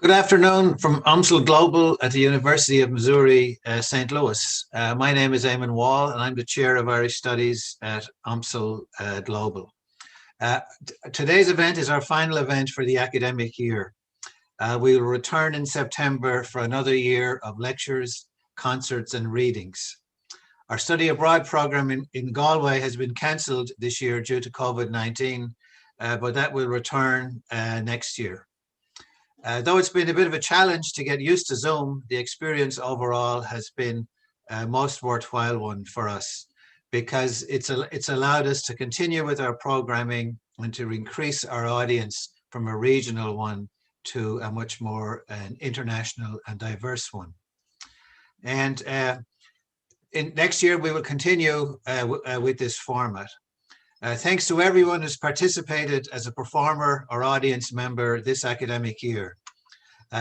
Good afternoon from UMSL Global at the University of Missouri, St. Louis. My name is Eamon Wall and I'm the Chair of Irish Studies at UMSL Global. Today's event is our final event for the academic year. We will return in September for another year of lectures, concerts and readings. Our study abroad program in Galway has been cancelled this year due to COVID-19, but that will return next year. Though it's been a bit of a challenge to get used to Zoom, the experience overall has been a most worthwhile one for us because it's allowed us to continue with our programming and to increase our audience from a regional one to a much more international and diverse one. And next year, we will continue with this format. Thanks to everyone who's participated as a performer or audience member this academic year.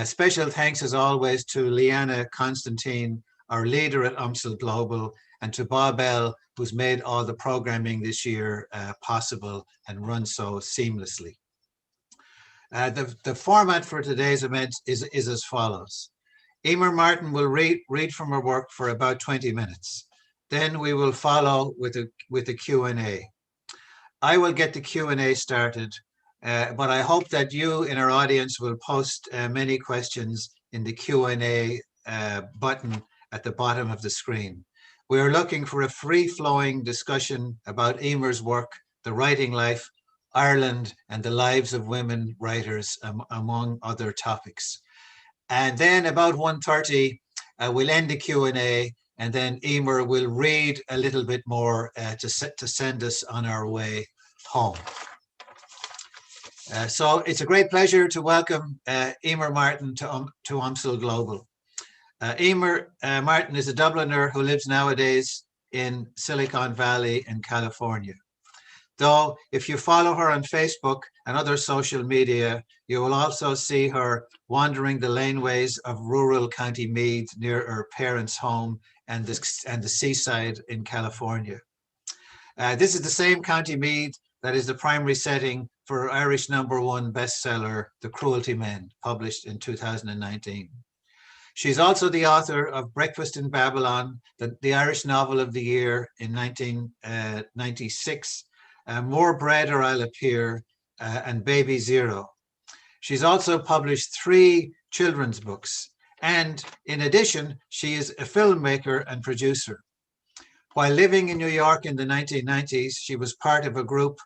Special thanks as always to Leanna Constantine, our leader at UMSL Global, and to Bob L, who's made all the programming this year possible and run so seamlessly. The format for today's event is as follows. Emer Martin will read from her work for about 20 minutes. Then we will follow with a Q&A. I will get the Q&A started, but I hope that you in our audience will post many questions in the Q&A button at the bottom of the screen. We are looking for a free-flowing discussion about Emer's work, the writing life, Ireland, and the lives of women writers, among other topics. And then about 1:30, we'll end the Q&A, and then Emer will read a little bit more to send us on our way home. So it's a great pleasure to welcome Emer Martin to UMSL Global. Emer Martin is a Dubliner who lives nowadays in Silicon Valley in California. Though if you follow her on Facebook and other social media, you will also see her wandering the laneways of rural County Meath near her parents' home and the seaside in California. This is the same County Meath that is the primary setting for Irish #1 bestseller, The Cruelty Men, published in 2019. She's also the author of Breakfast in Babylon, the Irish Novel of the Year in 1996, More Bread or I'll Appear, and Baby Zero. She's also published 3 children's books, and in addition, she is a filmmaker and producer. While living in New York in the 1990s, she was part of a group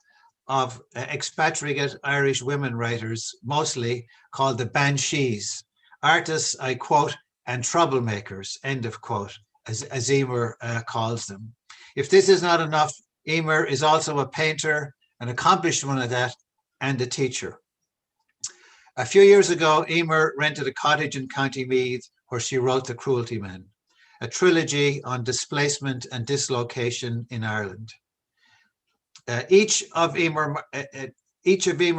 of expatriate Irish women writers, mostly called the Banshees, artists, I quote, and troublemakers, end of quote, as Emer calls them. If this is not enough, Emer is also a painter, an accomplished one at that, and a teacher. A few years ago, Emer rented a cottage in County Meath where she wrote The Cruelty Men, a trilogy on displacement and dislocation in Ireland. Each of Emer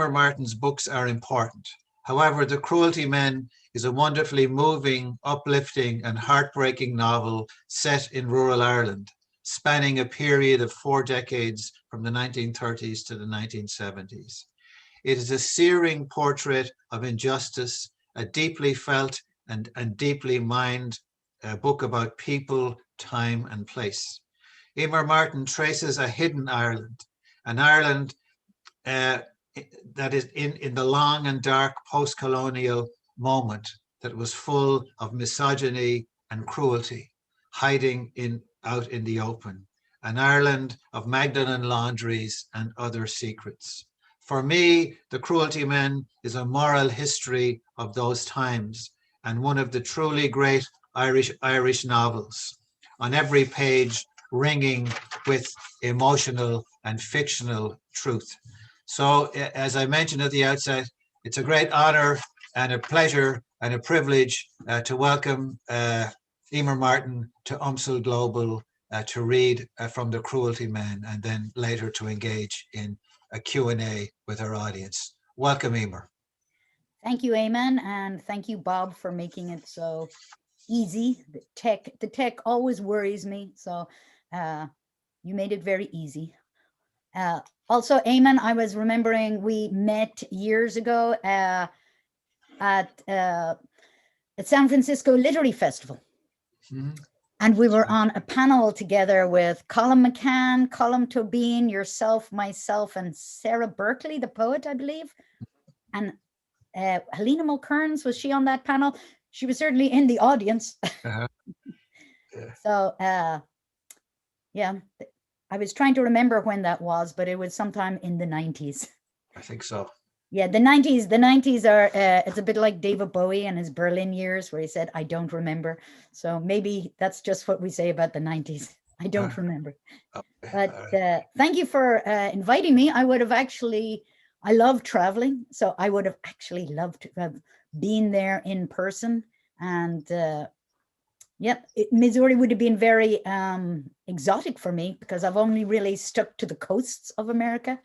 Martin's books are important. However, The Cruelty Men is a wonderfully moving, uplifting, and heartbreaking novel set in rural Ireland, spanning a period of 4 decades from the 1930s to the 1970s. It is a searing portrait of injustice, a deeply felt and deeply mined book about people, time, and place. Emer Martin traces a hidden Ireland, an Ireland that is in the long and dark post-colonial moment that was full of misogyny and cruelty, hiding out in the open, an Ireland of Magdalen laundries and other secrets. For me, The Cruelty Men is a moral history of those times and one of the truly great Irish novels, on every page ringing with emotional and fictional truth. So, as I mentioned at the outset, it's a great honor and a pleasure and a privilege to welcome Emer Martin to UMSL Global to read from The Cruelty Men and then later to engage in a Q&A with our audience. Welcome, Emer. Thank you, Eamon, and thank you, Bob, for making it so easy. The tech always worries me, so you made it very easy. Also, Eamon, I was remembering we met years ago at San Francisco Literary Festival. And we were on a panel together with Colin McCann, Colm Tobin, yourself, myself, and Sarah Berkeley, the poet, I believe. And Helena Mulkearns, was she on that panel? She was certainly in the audience. Yeah. So, yeah, I was trying to remember when that was, but it was sometime in the 90s. I think so. Yeah, the 90s are, it's a bit like David Bowie and his Berlin years where he said, I don't remember. So maybe that's just what we say about the 90s. I don't remember. Okay. But thank you for inviting me. I would have actually, I love traveling. So I would have actually loved to have been there in person. And yep, Missouri would have been very exotic for me because I've only really stuck to the coasts of America.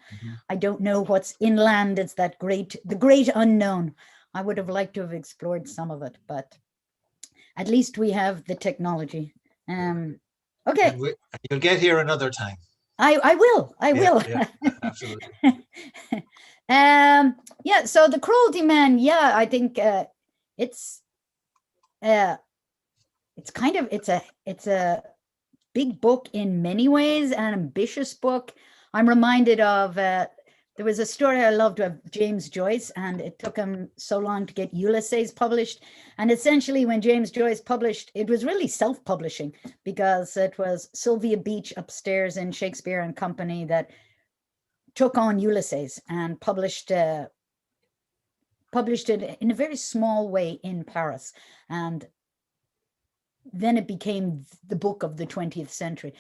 I don't know what's inland. It's that the great unknown. I would have liked to have explored some of it, but at least we have the technology. Okay. You'll get here another time. I will. I will. Yeah, absolutely. Yeah. So the Cruelty Man. Yeah, I think it's kind of, it's a big book in many ways, an ambitious book. I'm reminded of there was a story I loved of James Joyce, and it took him so long to get Ulysses published. And essentially when James Joyce published, it was really self-publishing because it was Sylvia Beach upstairs in Shakespeare and Company that took on Ulysses and published it in a very small way in Paris. And then it became the book of the 20th century.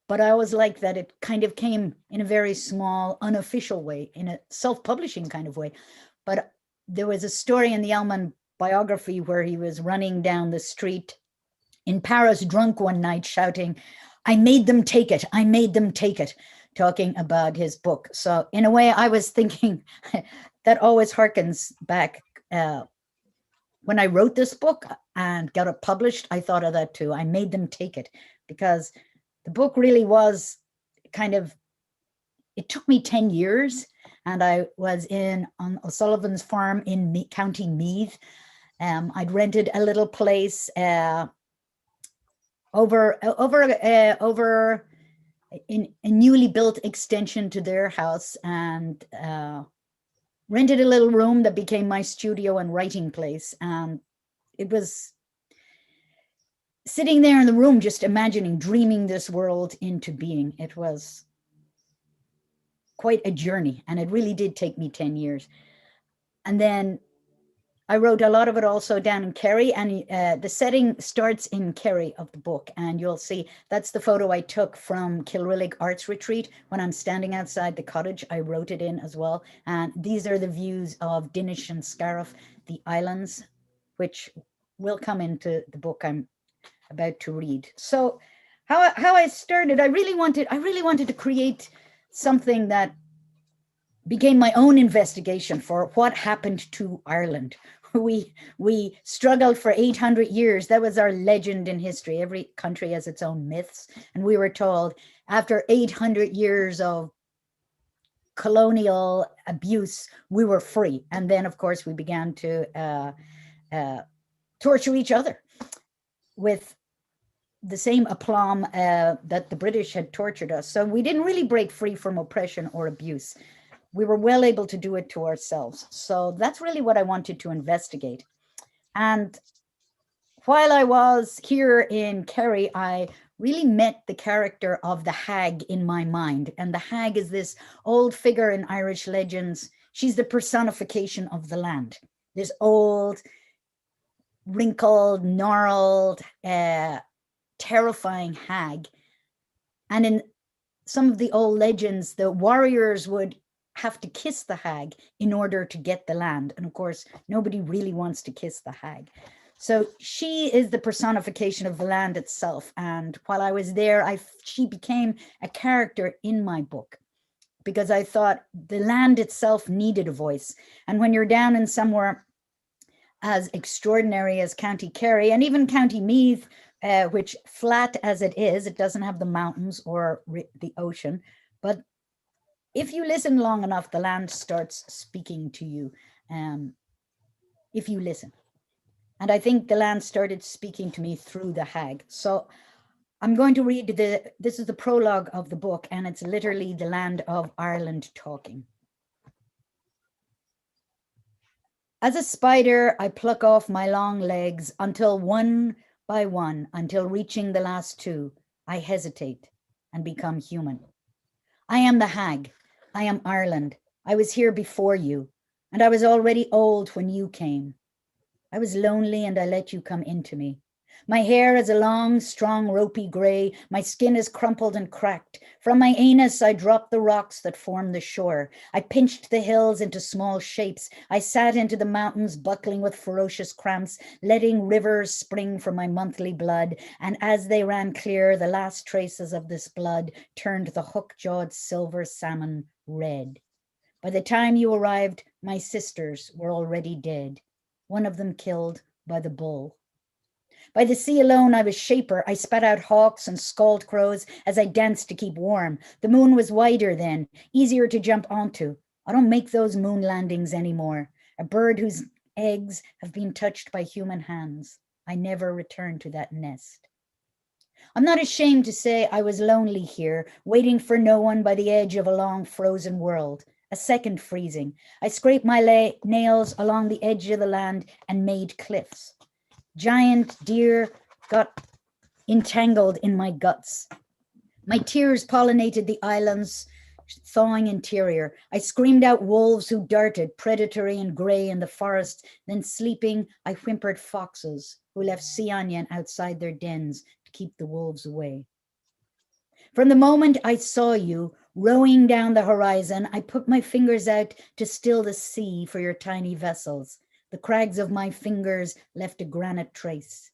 But I always liked that it kind of came in a very small, unofficial way, in a self-publishing kind of way. But there was a story in the Ellman biography where he was running down the street in Paris drunk one night shouting, I made them take it, I made them take it, talking about his book. So in a way, I was thinking that always harkens back. When I wrote this book and got it published, I thought of that too. I made them take it because the book really was kind of, it took me 10 years and I was on O'Sullivan's farm in County Meath. I'd rented a little place over in a newly built extension to their house, and rented a little room that became my studio and writing place. And it was sitting there in the room, just imagining, dreaming this world into being. It was quite a journey, and it really did take me 10 years. And then I wrote a lot of it also down in Kerry, and the setting starts in Kerry of the book, and you'll see that's the photo I took from Kilrillig Arts Retreat when I'm standing outside the cottage. I wrote it in as well, and these are the views of Dinish and Scariff, the islands, which will come into the book I'm about to read. So how I started, I really wanted to create something that became my own investigation for what happened to Ireland. We struggled for 800 years. That was our legend in history. Every country has its own myths. And we were told after 800 years of colonial abuse, we were free. And then, of course, we began to torture each other with the same aplomb that the British had tortured us. So we didn't really break free from oppression or abuse. We were well able to do it to ourselves. So that's really what I wanted to investigate. And while I was here in Kerry, I really met the character of the hag in my mind. And the hag is this old figure in Irish legends. She's the personification of the land. This old, wrinkled, gnarled, terrifying hag. And in some of the old legends, the warriors would have to kiss the hag in order to get the land. And of course, nobody really wants to kiss the hag. So she is the personification of the land itself. And while I was there, she became a character in my book because I thought the land itself needed a voice. And when you're down in somewhere as extraordinary as County Kerry and even County Meath, which flat as it is, it doesn't have the mountains or the ocean, but if you listen long enough, the land starts speaking to you. if you listen. And I think the land started speaking to me through the hag. So I'm going to read this is the prologue of the book, and it's literally the land of Ireland talking. As a spider, I pluck off my long legs until one by one, until reaching the last two, I hesitate and become human. I am the hag. I am Ireland. I was here before you, and I was already old when you came. I was lonely and I let you come into me. My hair is a long, strong, ropey gray. My skin is crumpled and cracked. From my anus, I dropped the rocks that form the shore. I pinched the hills into small shapes. I sat into the mountains, buckling with ferocious cramps, letting rivers spring from my monthly blood. And as they ran clear, the last traces of this blood turned the hook-jawed silver salmon red. By the time you arrived, my sisters were already dead. One of them killed by the bull. By the sea alone, I was shaper. I spat out hawks and scald crows as I danced to keep warm. The moon was wider then, easier to jump onto. I don't make those moon landings anymore. A bird whose eggs have been touched by human hands. I never return to that nest. I'm not ashamed to say I was lonely here, waiting for no one by the edge of a long frozen world. A second freezing. I scraped my nails along the edge of the land and made cliffs. Giant deer got entangled in my guts. My tears pollinated the island's thawing interior. I screamed out wolves who darted, predatory and gray in the forest. Then sleeping, I whimpered foxes who left sea onion outside their dens to keep the wolves away. From the moment I saw you rowing down the horizon, I put my fingers out to still the sea for your tiny vessels. The crags of my fingers left a granite trace.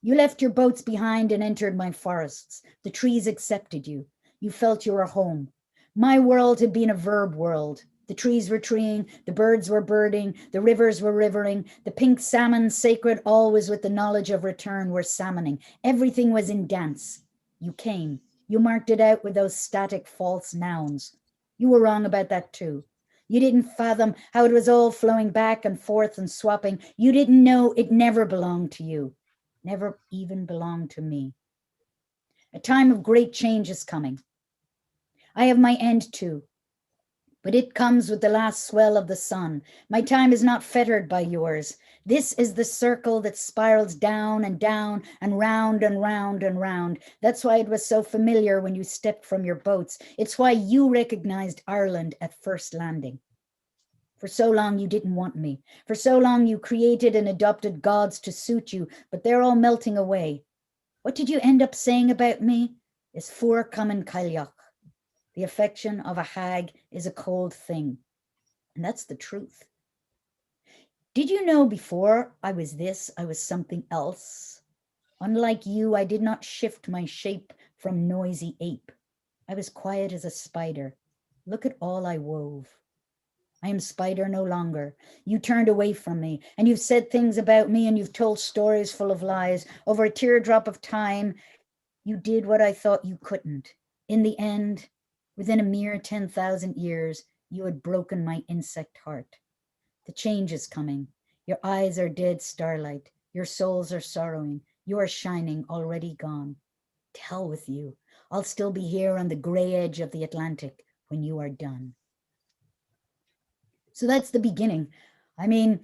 You left your boats behind and entered my forests. The trees accepted you. You felt you were home. My world had been a verb world. The trees were treeing, the birds were birding, the rivers were rivering, the pink salmon, sacred always with the knowledge of return, were salmoning. Everything was in dance. You came. You marked it out with those static false nouns. You were wrong about that too. You didn't fathom how it was all flowing back and forth and swapping. You didn't know it never belonged to you, never even belonged to me. A time of great change is coming. I have my end too, but it comes with the last swell of the sun. My time is not fettered by yours. This is the circle that spirals down and down and round and round and round. That's why it was so familiar when you stepped from your boats. It's why you recognized Ireland at first landing. For so long you didn't want me. For so long you created and adopted gods to suit you, but they're all melting away. What did you end up saying about me? Is fuair cumann cailleach. The affection of a hag is a cold thing. And that's the truth. Did you know before I was this, I was something else? Unlike you, I did not shift my shape from noisy ape. I was quiet as a spider. Look at all I wove. I am spider no longer. You turned away from me, and you've said things about me, and you've told stories full of lies. Over a teardrop of time, you did what I thought you couldn't. In the end, within a mere 10,000 years, you had broken my insect heart. The change is coming. Your eyes are dead starlight. Your souls are sorrowing. You are shining, already gone. To hell with you. I'll still be here on the gray edge of the Atlantic when you are done. So that's the beginning. I mean,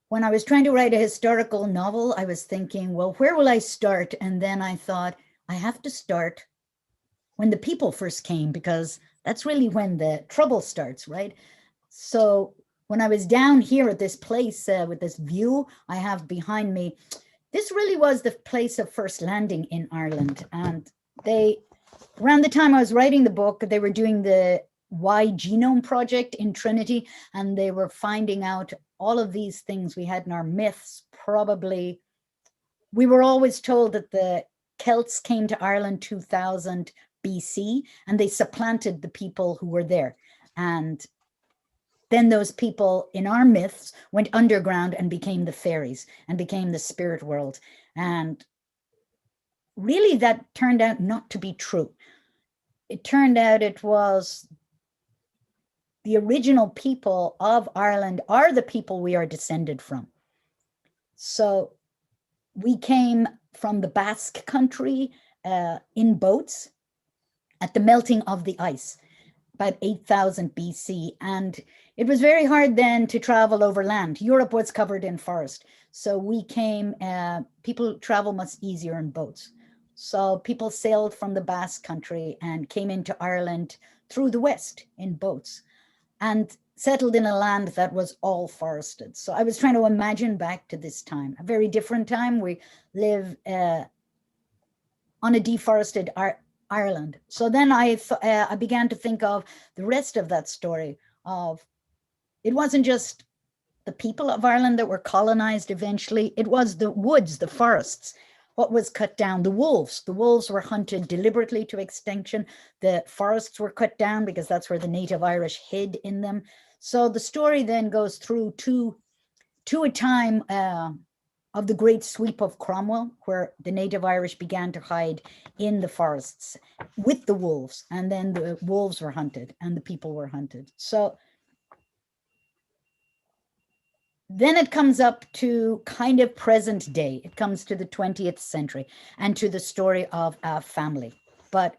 when I was trying to write a historical novel, I was thinking, well, where will I start? And then I thought, I have to start when the people first came, because that's really when the trouble starts, right? So when I was down here at this place with this view I have behind me, this really was the place of first landing in Ireland. And around the time I was writing the book, they were doing the Y Genome Project in Trinity, and they were finding out all of these things we had in our myths. Probably, we were always told that the Celts came to Ireland 2000 BC, and they supplanted the people who were there. And then those people in our myths went underground and became the fairies and became the spirit world. And really that turned out not to be true. It turned out it was the original people of Ireland are the people we are descended from. So we came from the Basque country in boats at the melting of the ice, about 8,000 BC. And it was very hard then to travel over land. Europe was covered in forest. So we came, people travel much easier in boats. So people sailed from the Basque country and came into Ireland through the west in boats and settled in a land that was all forested. So I was trying to imagine back to this time, a very different time. We live on a deforested Ireland. So then I began to think of the rest of that story of, it wasn't just the people of Ireland that were colonized eventually, it was the woods, the forests, what was cut down, the wolves. The wolves were hunted deliberately to extinction. The forests were cut down because that's where the native Irish hid in them. So the story then goes through to a time of the great sweep of Cromwell, where the native Irish began to hide in the forests with the wolves, and then the wolves were hunted and the people were hunted. So then it comes up to kind of present day. It comes to the 20th century and to the story of a family. But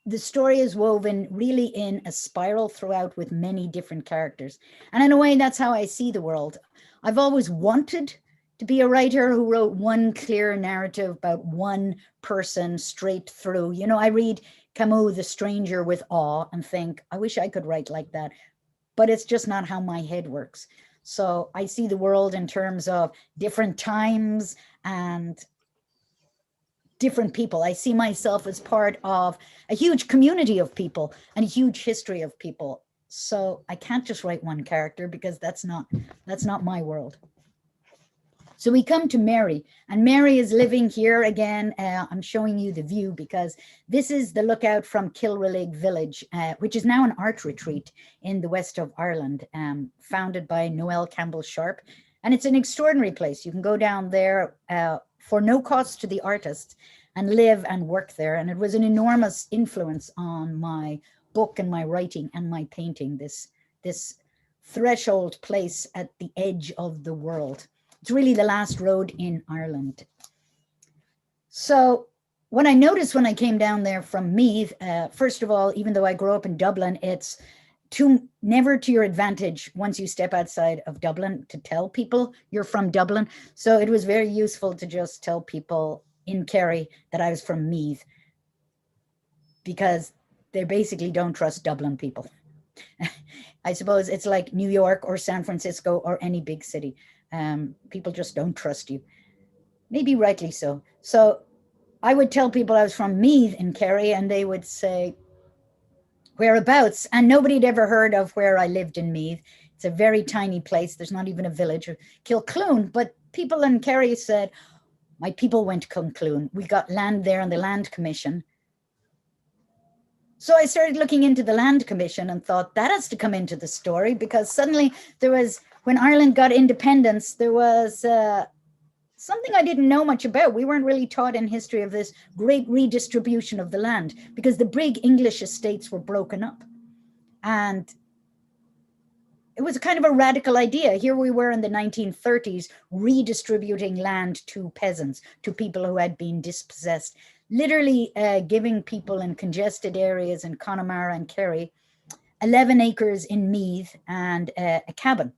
the story is woven really in a spiral throughout with many different characters. And in a way, that's how I see the world. I've always wanted to be a writer who wrote one clear narrative about one person straight through. You know, I read Camus' The Stranger with awe and think, I wish I could write like that. But it's just not how my head works. So I see the world in terms of different times and different people. I see myself as part of a huge community of people and a huge history of people. So I can't just write one character because that's not my world. So we come to Mary, and Mary is living here again. I'm showing you the view because this is the lookout from Kilrillig village, which is now an art retreat in the west of Ireland, founded by Noel Campbell Sharp. And it's an extraordinary place. You can go down there for no cost to the artists and live and work there. And it was an enormous influence on my book and my writing and my painting, this threshold place at the edge of the world. It's really the last road in Ireland. So what I noticed when I came down there from Meath, first of all, even though I grew up in Dublin, it's never to your advantage once you step outside of Dublin to tell people you're from Dublin. So it was very useful to just tell people in Kerry that I was from Meath, because they basically don't trust Dublin people. I suppose it's like New York or San Francisco or any big city. People just don't trust you. Maybe rightly so. So I would tell people I was from Meath in Kerry, and they would say, whereabouts? And nobody had ever heard of where I lived in Meath. It's a very tiny place. There's not even a village. Kilcloon. But people in Kerry said, my people went to Kilcloon. We got land there on the Land Commission. So I started looking into the Land Commission and thought that has to come into the story, because suddenly there was, when Ireland got independence, there was something I didn't know much about. We weren't really taught in history of this great redistribution of the land, because the big English estates were broken up. And it was kind of a radical idea. Here we were in the 1930s redistributing land to peasants, to people who had been dispossessed, literally giving people in congested areas in Connemara and Kerry 11 acres in Meath and a cabin.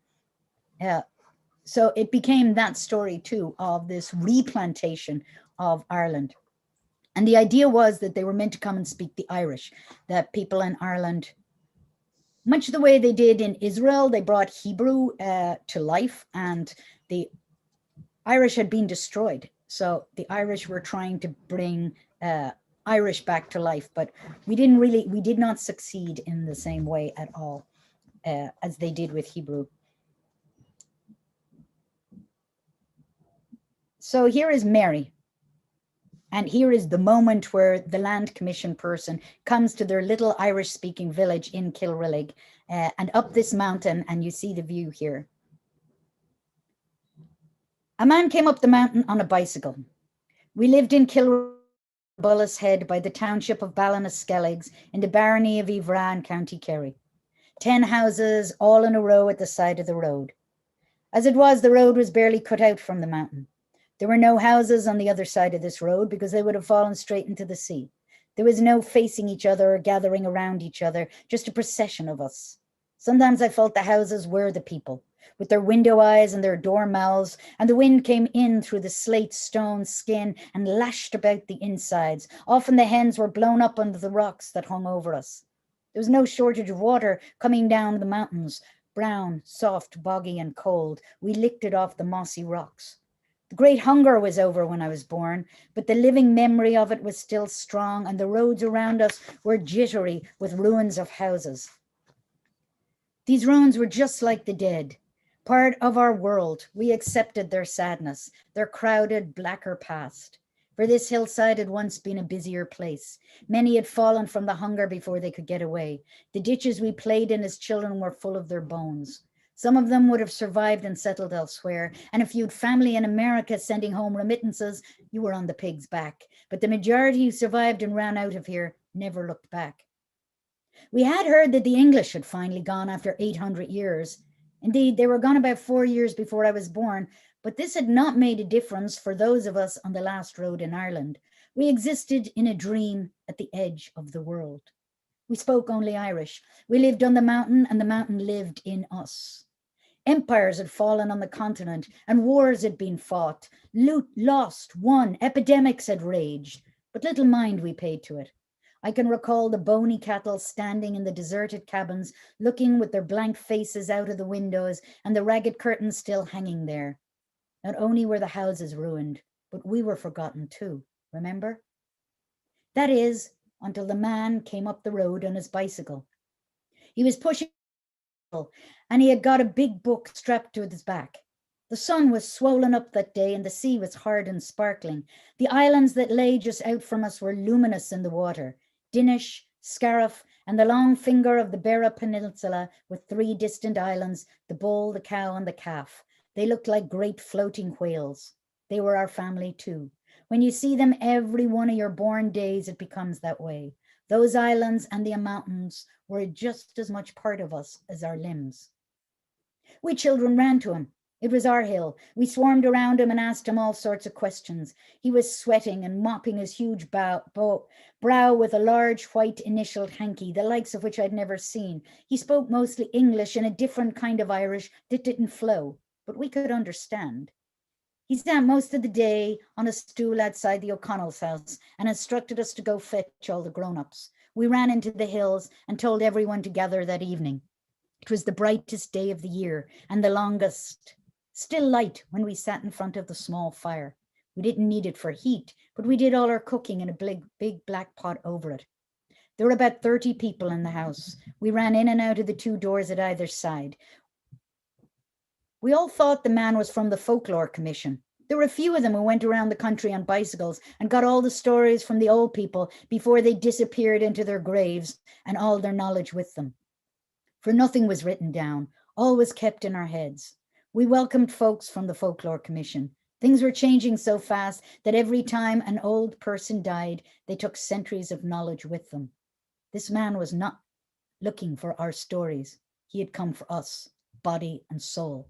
So it became that story too, of this replantation of Ireland. And the idea was that they were meant to come and speak the Irish, that people in Ireland, much the way they did in Israel, they brought Hebrew to life, and the Irish had been destroyed. So the Irish were trying to bring Irish back to life, but we did not succeed in the same way at all as they did with Hebrew. So here is Mary. And here is the moment where the Land Commission person comes to their little Irish-speaking village in Kilrillig and up this mountain, and you see the view here. A man came up the mountain on a bicycle. We lived in Kilrillig Head by the township of Ballinaskelligs in the barony of Ivra in County Kerry. 10 houses all in a row at the side of the road. As it was, the road was barely cut out from the mountain. There were no houses on the other side of this road because they would have fallen straight into the sea. There was no facing each other or gathering around each other, just a procession of us. Sometimes I felt the houses were the people, with their window eyes and their door mouths, and the wind came in through the slate stone skin and lashed about the insides. Often the hens were blown up under the rocks that hung over us. There was no shortage of water coming down the mountains, brown, soft, boggy, and cold. We licked it off the mossy rocks. The great hunger was over when I was born, but the living memory of it was still strong, and the roads around us were jittery with ruins of houses. These ruins were just like the dead, part of our world. We accepted their sadness, their crowded, blacker past. For this hillside had once been a busier place. Many had fallen from the hunger before they could get away. The ditches we played in as children were full of their bones. Some of them would have survived and settled elsewhere, and if you'd family in America sending home remittances, you were on the pig's back. But the majority who survived and ran out of here never looked back. We had heard that the English had finally gone after 800 years. Indeed, they were gone about 4 years before I was born, but this had not made a difference for those of us on the last road in Ireland. We existed in a dream at the edge of the world. We spoke only Irish. We lived on the mountain, and the mountain lived in us. Empires had fallen on the continent, and wars had been fought. Loot lost, won, epidemics had raged, but little mind we paid to it. I can recall the bony cattle standing in the deserted cabins, looking with their blank faces out of the windows and the ragged curtains still hanging there. Not only were the houses ruined, but we were forgotten too, remember? That is, until the man came up the road on his bicycle. He was pushing, and he had got a big book strapped to his back. The sun was swollen up that day, and the sea was hard and sparkling. The islands that lay just out from us were luminous in the water. Dinish, Scariff, and the long finger of the Beara Peninsula with 3 distant islands, the bull, the cow, and the calf. They looked like great floating whales. They were our family too. When you see them every one of your born days, it becomes that way. Those islands and the mountains were just as much part of us as our limbs. We children ran to him. It was our hill. We swarmed around him and asked him all sorts of questions. He was sweating and mopping his huge brow with a large white initialed hanky, the likes of which I'd never seen. He spoke mostly English and a different kind of Irish that didn't flow, but we could understand. He sat most of the day on a stool outside the O'Connell's house and instructed us to go fetch all the grown-ups. We ran into the hills and told everyone to gather that evening. It was the brightest day of the year and the longest. Still light when we sat in front of the small fire. We didn't need it for heat, but we did all our cooking in a big black pot over it. There were about 30 people in the house. We ran in and out of the 2 doors at either side. We all thought the man was from the Folklore Commission. There were a few of them who went around the country on bicycles and got all the stories from the old people before they disappeared into their graves, and all their knowledge with them. For nothing was written down, all was kept in our heads. We welcomed folks from the Folklore Commission. Things were changing so fast that every time an old person died, they took centuries of knowledge with them. This man was not looking for our stories. He had come for us, body and soul.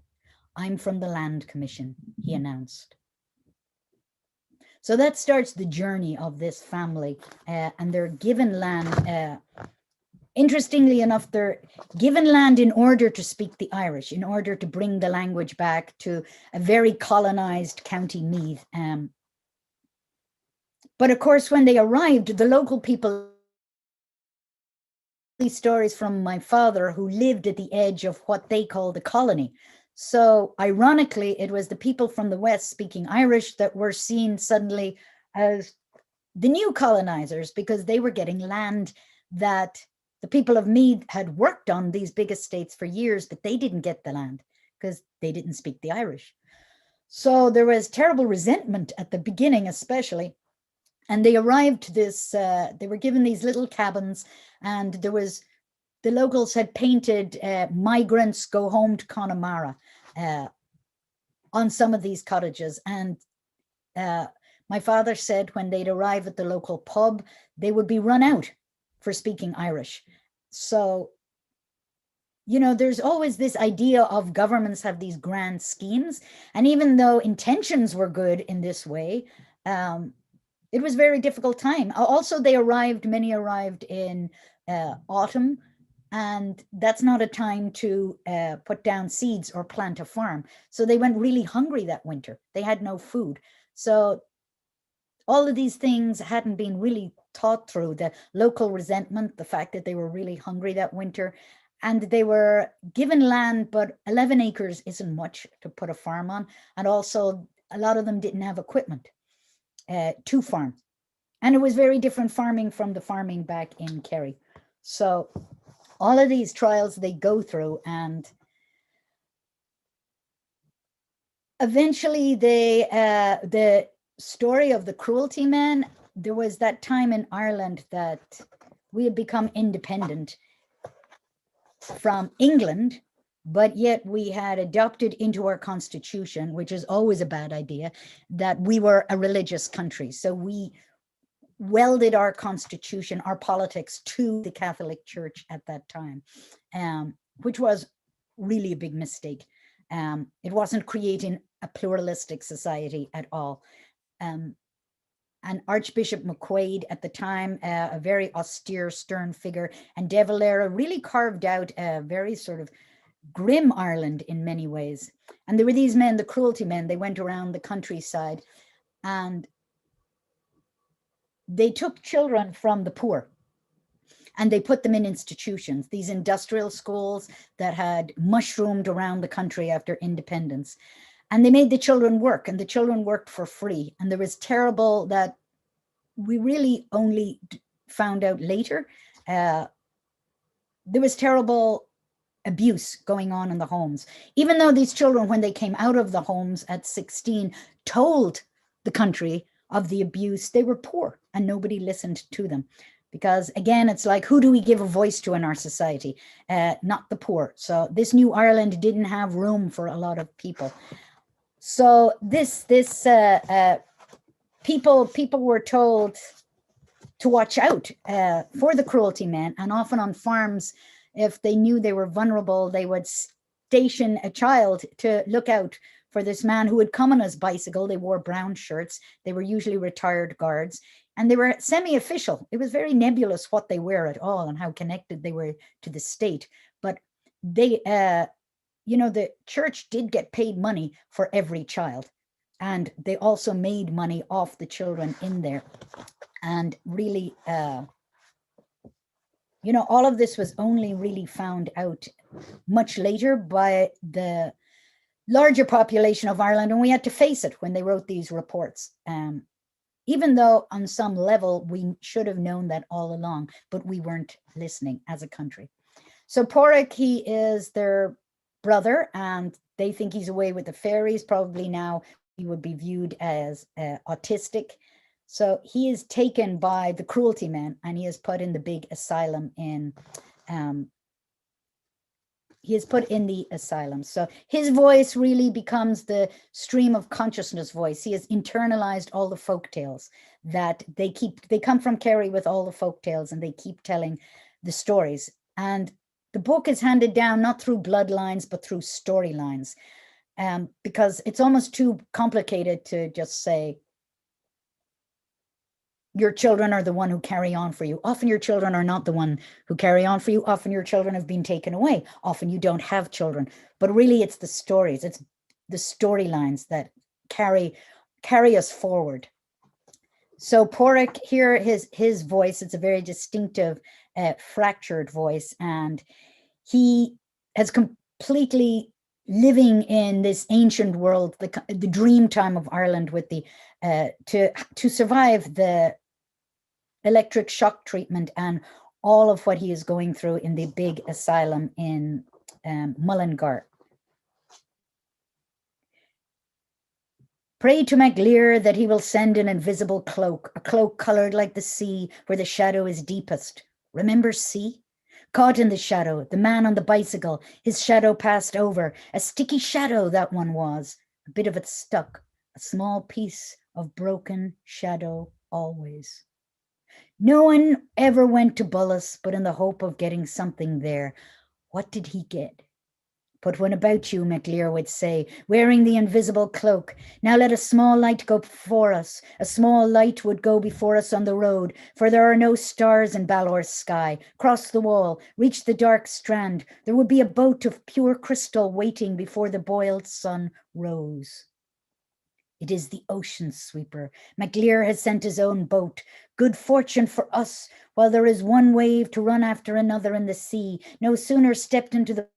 I'm from the Land Commission, he announced. So that starts the journey of this family, and they're given land. Interestingly enough, they're given land in order to speak the Irish, in order to bring the language back to a very colonized County Meath. But of course, when they arrived, the local people, these stories from my father, who lived at the edge of what they called a colony. So ironically, it was the people from the West speaking Irish that were seen suddenly as the new colonizers, because they were getting land that the people of Meath had worked on these big estates for years, but they didn't get the land because they didn't speak the Irish. So there was terrible resentment at the beginning, especially. And they arrived to this, they were given these little cabins, and there was, the locals had painted migrants go home to Connemara on some of these cottages. And my father said when they'd arrive at the local pub, they would be run out for speaking Irish. So you know, there's always this idea of governments have these grand schemes. And even though intentions were good in this way, it was a very difficult time. Also, many arrived in autumn, and that's not a time to put down seeds or plant a farm. So they went really hungry that winter. They had no food. So all of these things hadn't been really thought through, the local resentment, the fact that they were really hungry that winter, and they were given land, but 11 acres isn't much to put a farm on. And also, a lot of them didn't have equipment to farm. And it was very different farming from the farming back in Kerry. So all of these trials they go through, and eventually the story of the Cruelty Man, there was that time in Ireland that we had become independent from England, but yet we had adopted into our constitution, which is always a bad idea, that we were a religious country. So we welded our constitution, our politics, to the Catholic Church at that time, which was really a big mistake. It wasn't creating a pluralistic society at all. And Archbishop McQuaid at the time, a very austere, stern figure, and De Valera really carved out a very sort of grim Ireland in many ways. And there were these men, the Cruelty Men, they went around the countryside and they took children from the poor and they put them in institutions, these industrial schools that had mushroomed around the country after independence. And they made the children work, and the children worked for free. And there was terrible, that we really only found out later, there was terrible abuse going on in the homes. Even though these children, when they came out of the homes at 16, told the country of the abuse, they were poor and nobody listened to them. Because again, it's like, who do we give a voice to in our society? Not the poor. So this new Ireland didn't have room for a lot of people. So people were told to watch out for the Cruelty Man, and often on farms, if they knew they were vulnerable, they would station a child to look out for this man who would come on his bicycle. They wore brown shirts. They were usually retired guards, and they were semi-official. It was very nebulous what they were at all and how connected they were to the state. But they, the church did get paid money for every child. And they also made money off the children in there. And really, all of this was only really found out much later by the larger population of Ireland. And we had to face it when they wrote these reports. Even though on some level, we should have known that all along, but we weren't listening as a country. So Porrick, he is their brother, and they think he's away with the fairies. Probably now he would be viewed as autistic. So he is taken by the Cruelty Man, and he is put in the big asylum in, So his voice really becomes the stream of consciousness voice. He has internalized all the folk tales that they come from Kerry with all the folk tales, and they keep telling the stories. And the book is handed down not through bloodlines, but through storylines, because it's almost too complicated to just say, your children are the one who carry on for you. Often your children are not the one who carry on for you. Often your children have been taken away. Often you don't have children. But really, it's the stories. It's the storylines that carry us forward. So Porrick, here, his voice, it's a very distinctive, fractured voice. And he has completely living in this ancient world, the dream time of Ireland, with the to survive the electric shock treatment and all of what he is going through in the big asylum in Mullingar. Pray to MacLear that he will send an invisible cloak, a cloak colored like the sea where the shadow is deepest. Remember sea? Caught in the shadow, the man on the bicycle, his shadow passed over. A sticky shadow that one was. A bit of it stuck, a small piece of broken shadow always. No one ever went to Bullis, but in the hope of getting something there. What did he get? Put one about you, MacLear would say, wearing the invisible cloak. Now let a small light go before us. A small light would go before us on the road, for there are no stars in Balor's sky. Cross the wall, reach the dark strand. There would be a boat of pure crystal waiting before the boiled sun rose. It is the ocean sweeper. MacLear has sent his own boat. Good fortune for us, while there is one wave to run after another in the sea. No sooner stepped into the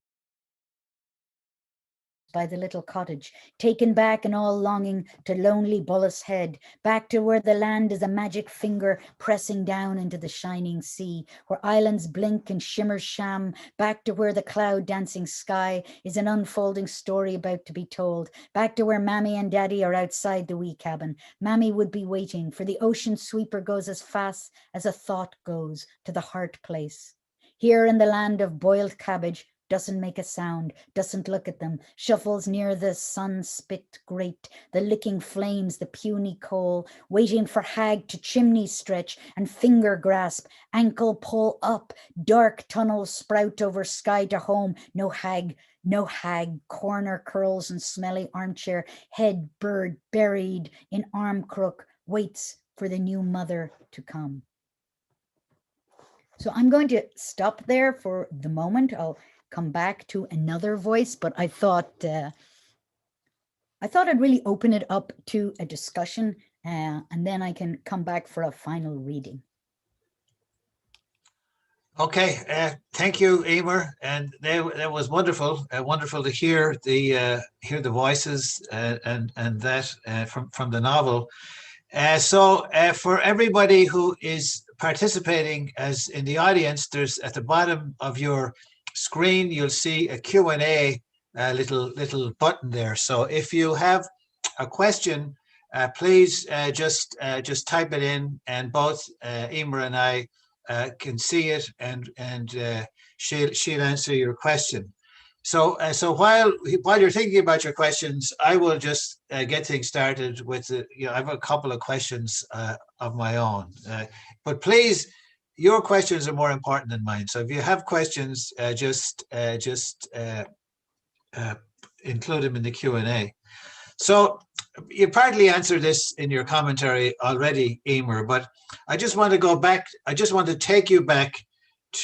by the little cottage, taken back in all longing to lonely Bullis Head, back to where the land is a magic finger pressing down into the shining sea, where islands blink and shimmer sham, back to where the cloud dancing sky is an unfolding story about to be told, back to where Mammy and Daddy are outside the wee cabin. Mammy would be waiting, for the ocean sweeper goes as fast as a thought goes to the heart place. Here in the land of boiled cabbage, doesn't make a sound, doesn't look at them, shuffles near the sun-spit grate, the licking flames, the puny coal, waiting for hag to chimney stretch and finger grasp, ankle pull up, dark tunnels sprout over sky to home, no hag, corner curls and smelly armchair, head bird buried in arm crook, waits for the new mother to come. So I'm going to stop there for the moment. I'll come back to another voice, but I thought I'd really open it up to a discussion, and then I can come back for a final reading. Okay, thank you, Emer, and that was wonderful. Wonderful to hear the voices and that from the novel. So for everybody who is participating as in the audience, there's at the bottom of your screen, you'll see a Q&A little button there. So if you have a question, please just type it in, and both Emer and I can see it, and she'll answer your question. So while you're thinking about your questions, I will just get things started with I have a couple of questions of my own, but please, your questions are more important than mine. So if you have questions, just include them in the Q&A. So you partly answered this in your commentary already, Emer, but I just want to go back. I just want to take you back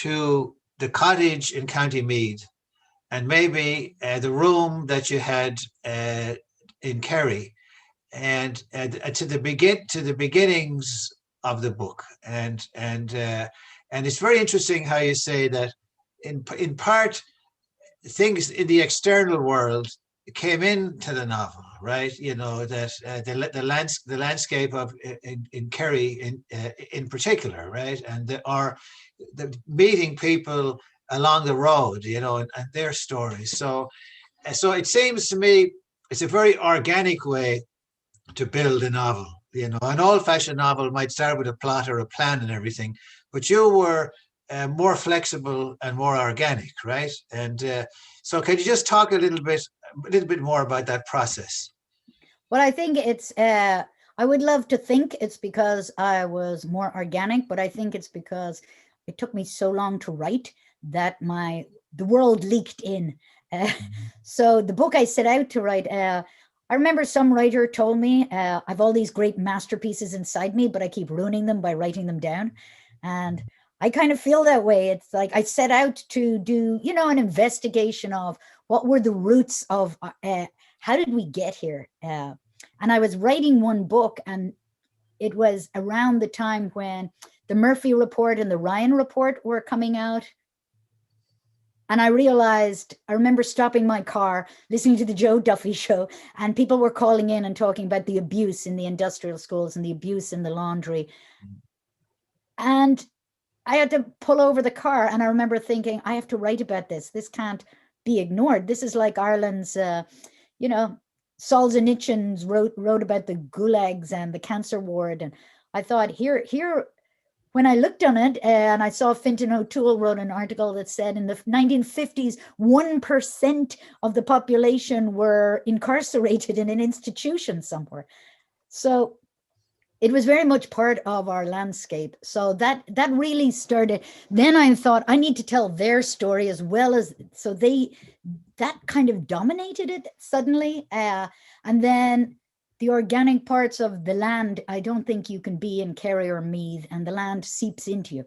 to the cottage in County Meath, and maybe the room that you had in Kerry, and to the beginnings of the book, and it's very interesting how you say that in part things in the external world came into the novel, right? That the landscape of in Kerry in particular, right, and the meeting people along the road, and their stories. So it seems to me it's a very organic way to build a novel. An old-fashioned novel might start with a plot or a plan and everything, but you were more flexible and more organic, right? And so can you just talk a little bit more about that process? Well, I think it's, I would love to think it's because I was more organic, but I think it's because it took me so long to write that the world leaked in. So the book I set out to write, I remember some writer told me, I've all these great masterpieces inside me, but I keep ruining them by writing them down. And I kind of feel that way. It's like I set out to do, an investigation of what were the roots of, how did we get here? And I was writing one book, and it was around the time when the Murphy Report and the Ryan Report were coming out. And I remember stopping my car, listening to the Joe Duffy show, and people were calling in and talking about the abuse in the industrial schools and the abuse in the laundry. And I had to pull over the car, and I remember thinking, I have to write about this. This can't be ignored. This is like Ireland's, Solzhenitsyn wrote about the gulags and the cancer ward. And I thought here, when I looked on it, and I saw Fintan O'Toole wrote an article that said in the 1950s, 1% of the population were incarcerated in an institution somewhere. So it was very much part of our landscape. So that really started. Then I thought I need to tell their story as well as, so that kind of dominated it suddenly. And then the organic parts of the land, I don't think you can be in Kerry or Meath and the land seeps into you,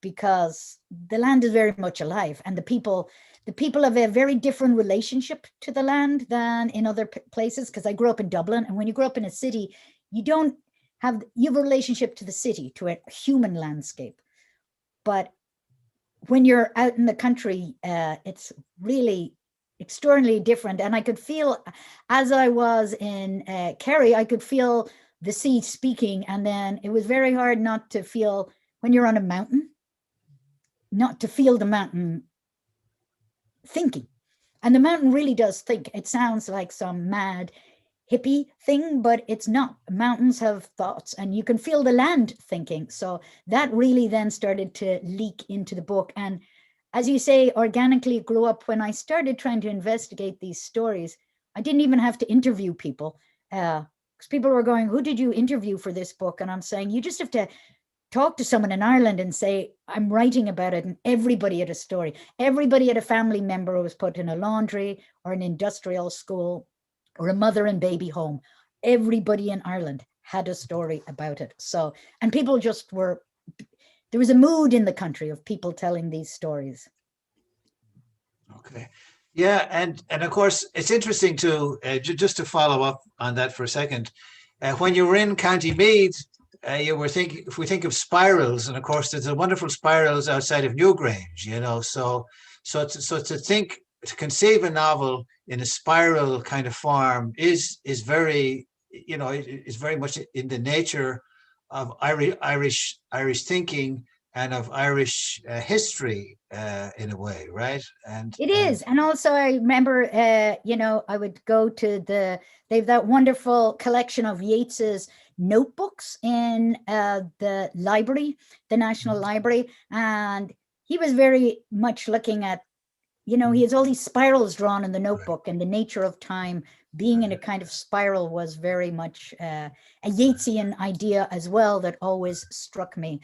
because the land is very much alive, and the people have a very different relationship to the land than in other places. Because I grew up in Dublin, and when you grow up in a city, you have a relationship to the city, to a human landscape. But when you're out in the country, it's really extraordinarily different. And I could feel, as I was in Kerry, I could feel the sea speaking, and then it was very hard not to feel, when you're on a mountain, not to feel the mountain thinking. And the mountain really does think. It sounds like some mad hippie thing, but it's not. Mountains have thoughts, and you can feel the land thinking. So that really then started to leak into the book. And as you say, organically it grew up. When I started trying to investigate these stories, I didn't even have to interview people, because people were going, who did you interview for this book? And I'm saying, you just have to talk to someone in Ireland and say, I'm writing about it, and everybody had a story. Everybody had a family member who was put in a laundry or an industrial school or a mother and baby home. Everybody in Ireland had a story about it. So, and people just were, there was a mood in the country of people telling these stories. Okay. Yeah, and of course it's interesting to just to follow up on that for a second. When you were in County Meath, you were thinking, if we think of spirals, and of course there's a wonderful spirals outside of Newgrange, you know, so to conceive a novel in a spiral kind of form is very, you know, is very much in the nature of Irish thinking and of Irish history in a way, right? And it is. And also I remember, you know, I would go to they've that wonderful collection of Yeats's notebooks in the library, the National Library. And he was very much looking at, you know, he has all these spirals drawn in the notebook, and the nature of time being in a kind of spiral was very much a Yeatsian idea as well that always struck me.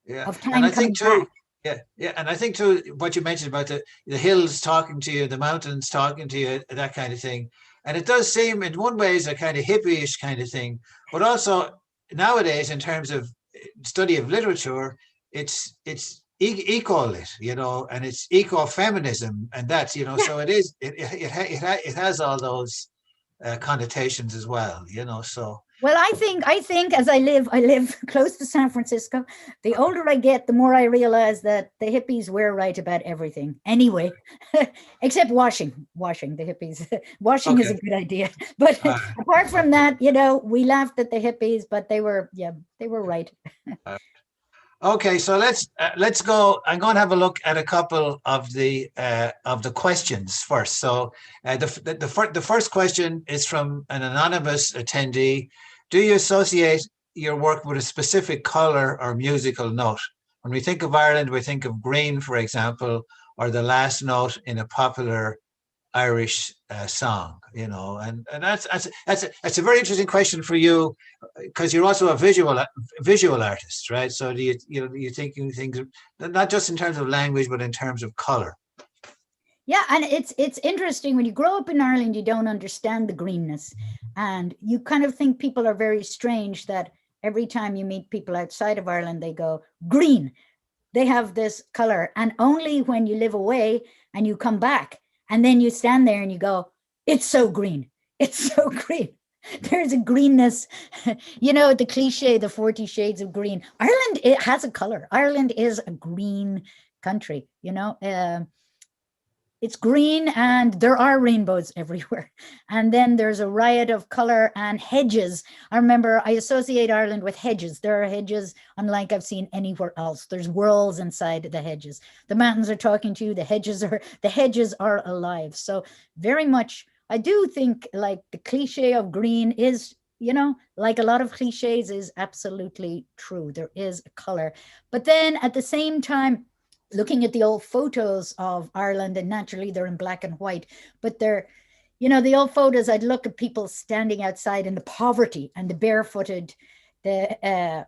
Yeah, Of and time I coming think too, back. yeah, and I think too, what you mentioned about the hills talking to you, the mountains talking to you, that kind of thing, and it does seem, in one way, is a kind of hippie-ish kind of thing, but also nowadays, in terms of study of literature, it's eco-lit, you know, and it's eco-feminism, and that's, you know, Yeah. so it has all those connotations as well, you know, so. Well, I think as I live close to San Francisco. The older I get, the more I realize that the hippies were right about everything. Anyway, except washing the hippies. Washing is Okay. a good idea. But apart from that, you know, we laughed at the hippies, but they were right. Okay, so let's go. I'm going to have a look at a couple of the questions first. So the first question is from an anonymous attendee. Do you associate your work with a specific color or musical note? When we think of Ireland, we think of green, for example, or the last note in a popular Irish song, you know, and that's a very interesting question for you, because you're also a visual artist, right? So you thinking things not just in terms of language, but in terms of color? Yeah, and it's interesting when you grow up in Ireland, you don't understand the greenness, and you kind of think people are very strange that every time you meet people outside of Ireland, they go green. They have this color, and only when you live away and you come back, and then you stand there and you go, it's so green. It's so green. There's a greenness, you know, the cliche, the 40 shades of green. Ireland, it has a color. Ireland is a green country, you know. It's green, and there are rainbows everywhere. And then there's a riot of color and hedges. I remember I associate Ireland with hedges. There are hedges unlike I've seen anywhere else. There's worlds inside the hedges. The mountains are talking to you. The hedges are alive. So very much, I do think like the cliche of green is, you know, like a lot of cliches, is absolutely true. There is a color. But then at the same time, looking at the old photos of Ireland, and naturally they're in black and white, but they're, you know, the old photos, I'd look at people standing outside in the poverty and the barefooted, the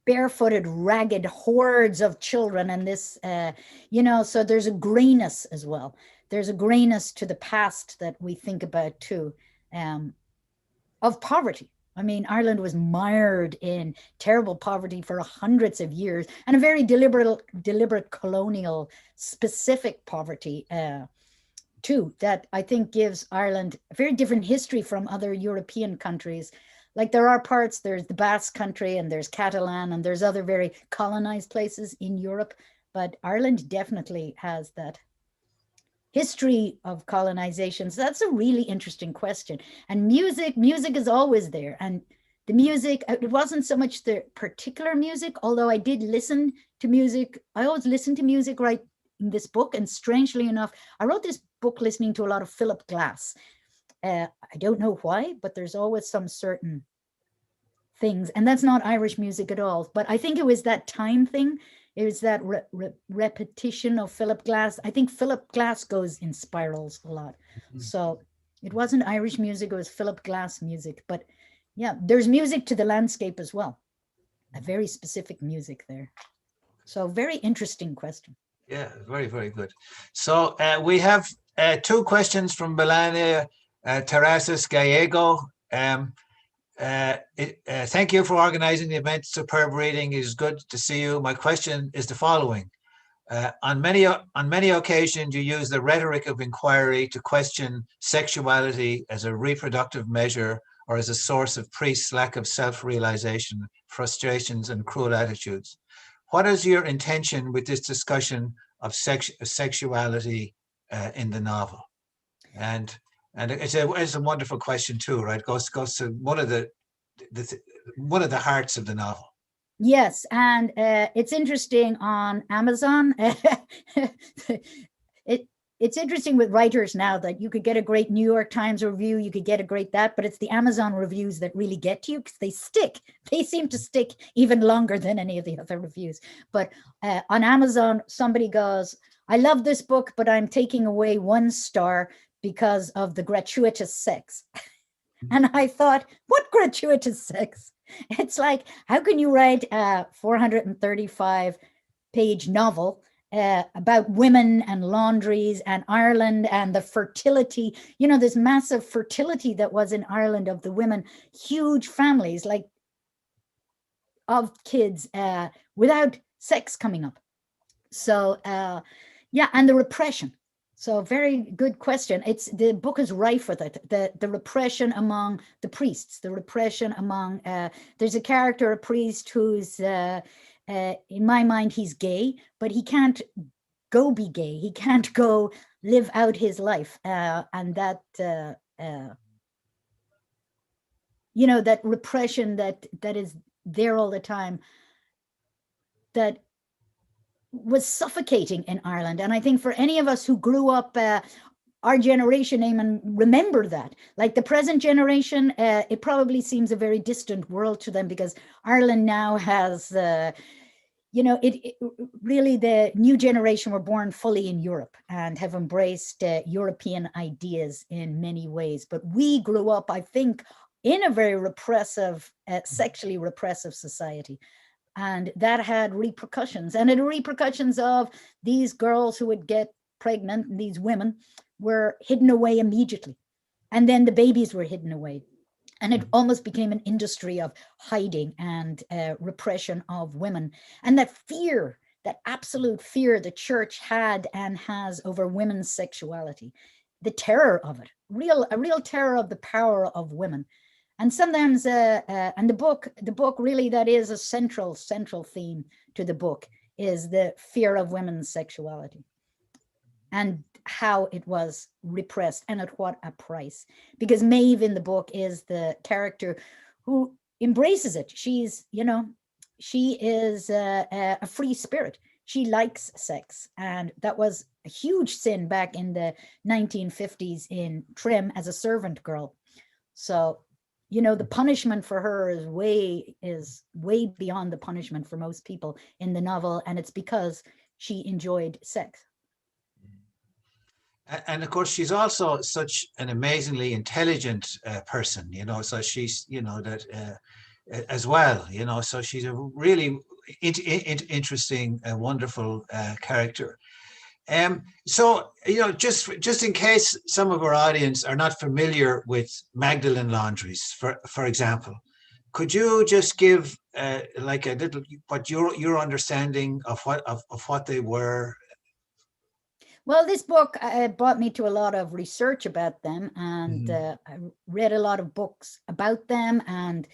barefooted, ragged hordes of children, and this, so there's a grayness as well. There's a grayness to the past that we think about too, of poverty. I mean, Ireland was mired in terrible poverty for hundreds of years, and a very deliberate colonial specific poverty too, that I think gives Ireland a very different history from other European countries. Like there are parts, there's the Basque country and there's Catalan and there's other very colonized places in Europe, but Ireland definitely has that history of colonization. So that's a really interesting question. And music is always there. And the music, it wasn't so much the particular music, although I did listen to music. I always listen to music right in this book. And strangely enough, I wrote this book listening to a lot of Philip Glass. I don't know why, but there's always some certain things, and that's not Irish music at all. But I think it was that time thing. It was that repetition of Philip Glass. I think Philip Glass goes in spirals a lot. So it wasn't Irish music, it was Philip Glass music. But yeah, there's music to the landscape as well. A very specific music there. So very interesting question. Yeah, very, very good. So we have two questions from Melania Terrazas Gallego. Thank you for organizing the event. Superb reading. It is good to see you. My question is the following. On many occasions, you use the rhetoric of inquiry to question sexuality as a reproductive measure or as a source of priests' lack of self-realization, frustrations, and cruel attitudes. What is your intention with this discussion of sexuality in the novel? And it's a wonderful question too, right? It goes to one of the hearts of the novel. Yes, and it's interesting on Amazon. It's interesting with writers now that you could get a great New York Times review, you could get a great that, but it's the Amazon reviews that really get to you because they stick. They seem to stick even longer than any of the other reviews. But on Amazon, somebody goes, I love this book, but I'm taking away 1 star because of the gratuitous sex. And I thought, what gratuitous sex? It's like, how can you write a 435-page novel about women and laundries and Ireland and the fertility, this massive fertility that was in Ireland of the women, huge families like of kids without sex coming up. So yeah, and the repression. So very good question. The book is rife with it. The repression among the priests, the repression among, there's a character, a priest who's, in my mind, he's gay, but he can't go be gay. He can't go live out his life. And that, that repression that is there all the time, that was suffocating in Ireland. And I think for any of us who grew up, our generation, Eamon, remember that. Like the present generation, it probably seems a very distant world to them because Ireland now has, really the new generation were born fully in Europe and have embraced European ideas in many ways. But we grew up, I think, in a very repressive, sexually repressive society. And that had repercussions, and it had repercussions of these girls who would get pregnant, and these women were hidden away immediately. And then the babies were hidden away. And it almost became an industry of hiding and repression of women. And that fear, that absolute fear the church had and has over women's sexuality, the terror of it, a real terror of the power of women. And sometimes, and the book really, that is a central theme to the book, is the fear of women's sexuality and how it was repressed and at what a price. Because Maeve in the book is the character who embraces it. She's, she is a free spirit. She likes sex. And that was a huge sin back in the 1950s in Trim as a servant girl. So, the punishment for her is way beyond the punishment for most people in the novel. And it's because she enjoyed sex. And of course, she's also such an amazingly intelligent person, so she's, as well, you know. So she's a really interesting, wonderful character. So, you know, just in case some of our audience are not familiar with Magdalene laundries, for example, could you just give like a little, what your understanding of what they were? Well, this book brought me to a lot of research about them, and Mhm. I read a lot of books about them and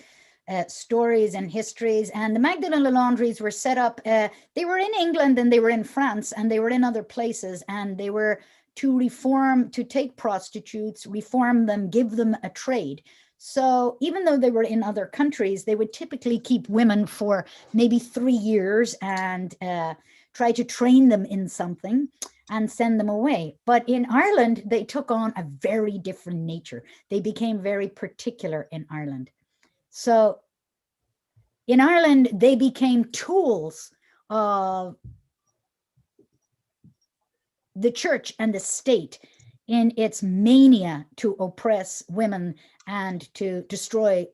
stories and histories. And the Magdalene laundries were set up, they were in England and they were in France and they were in other places, and they were to take prostitutes, reform them, give them a trade. So even though they were in other countries, they would typically keep women for maybe 3 years and try to train them in something and send them away. But in Ireland, they took on a very different nature. They became very particular in Ireland. So in Ireland, they became tools of the church and the state in its mania to oppress women and to destroy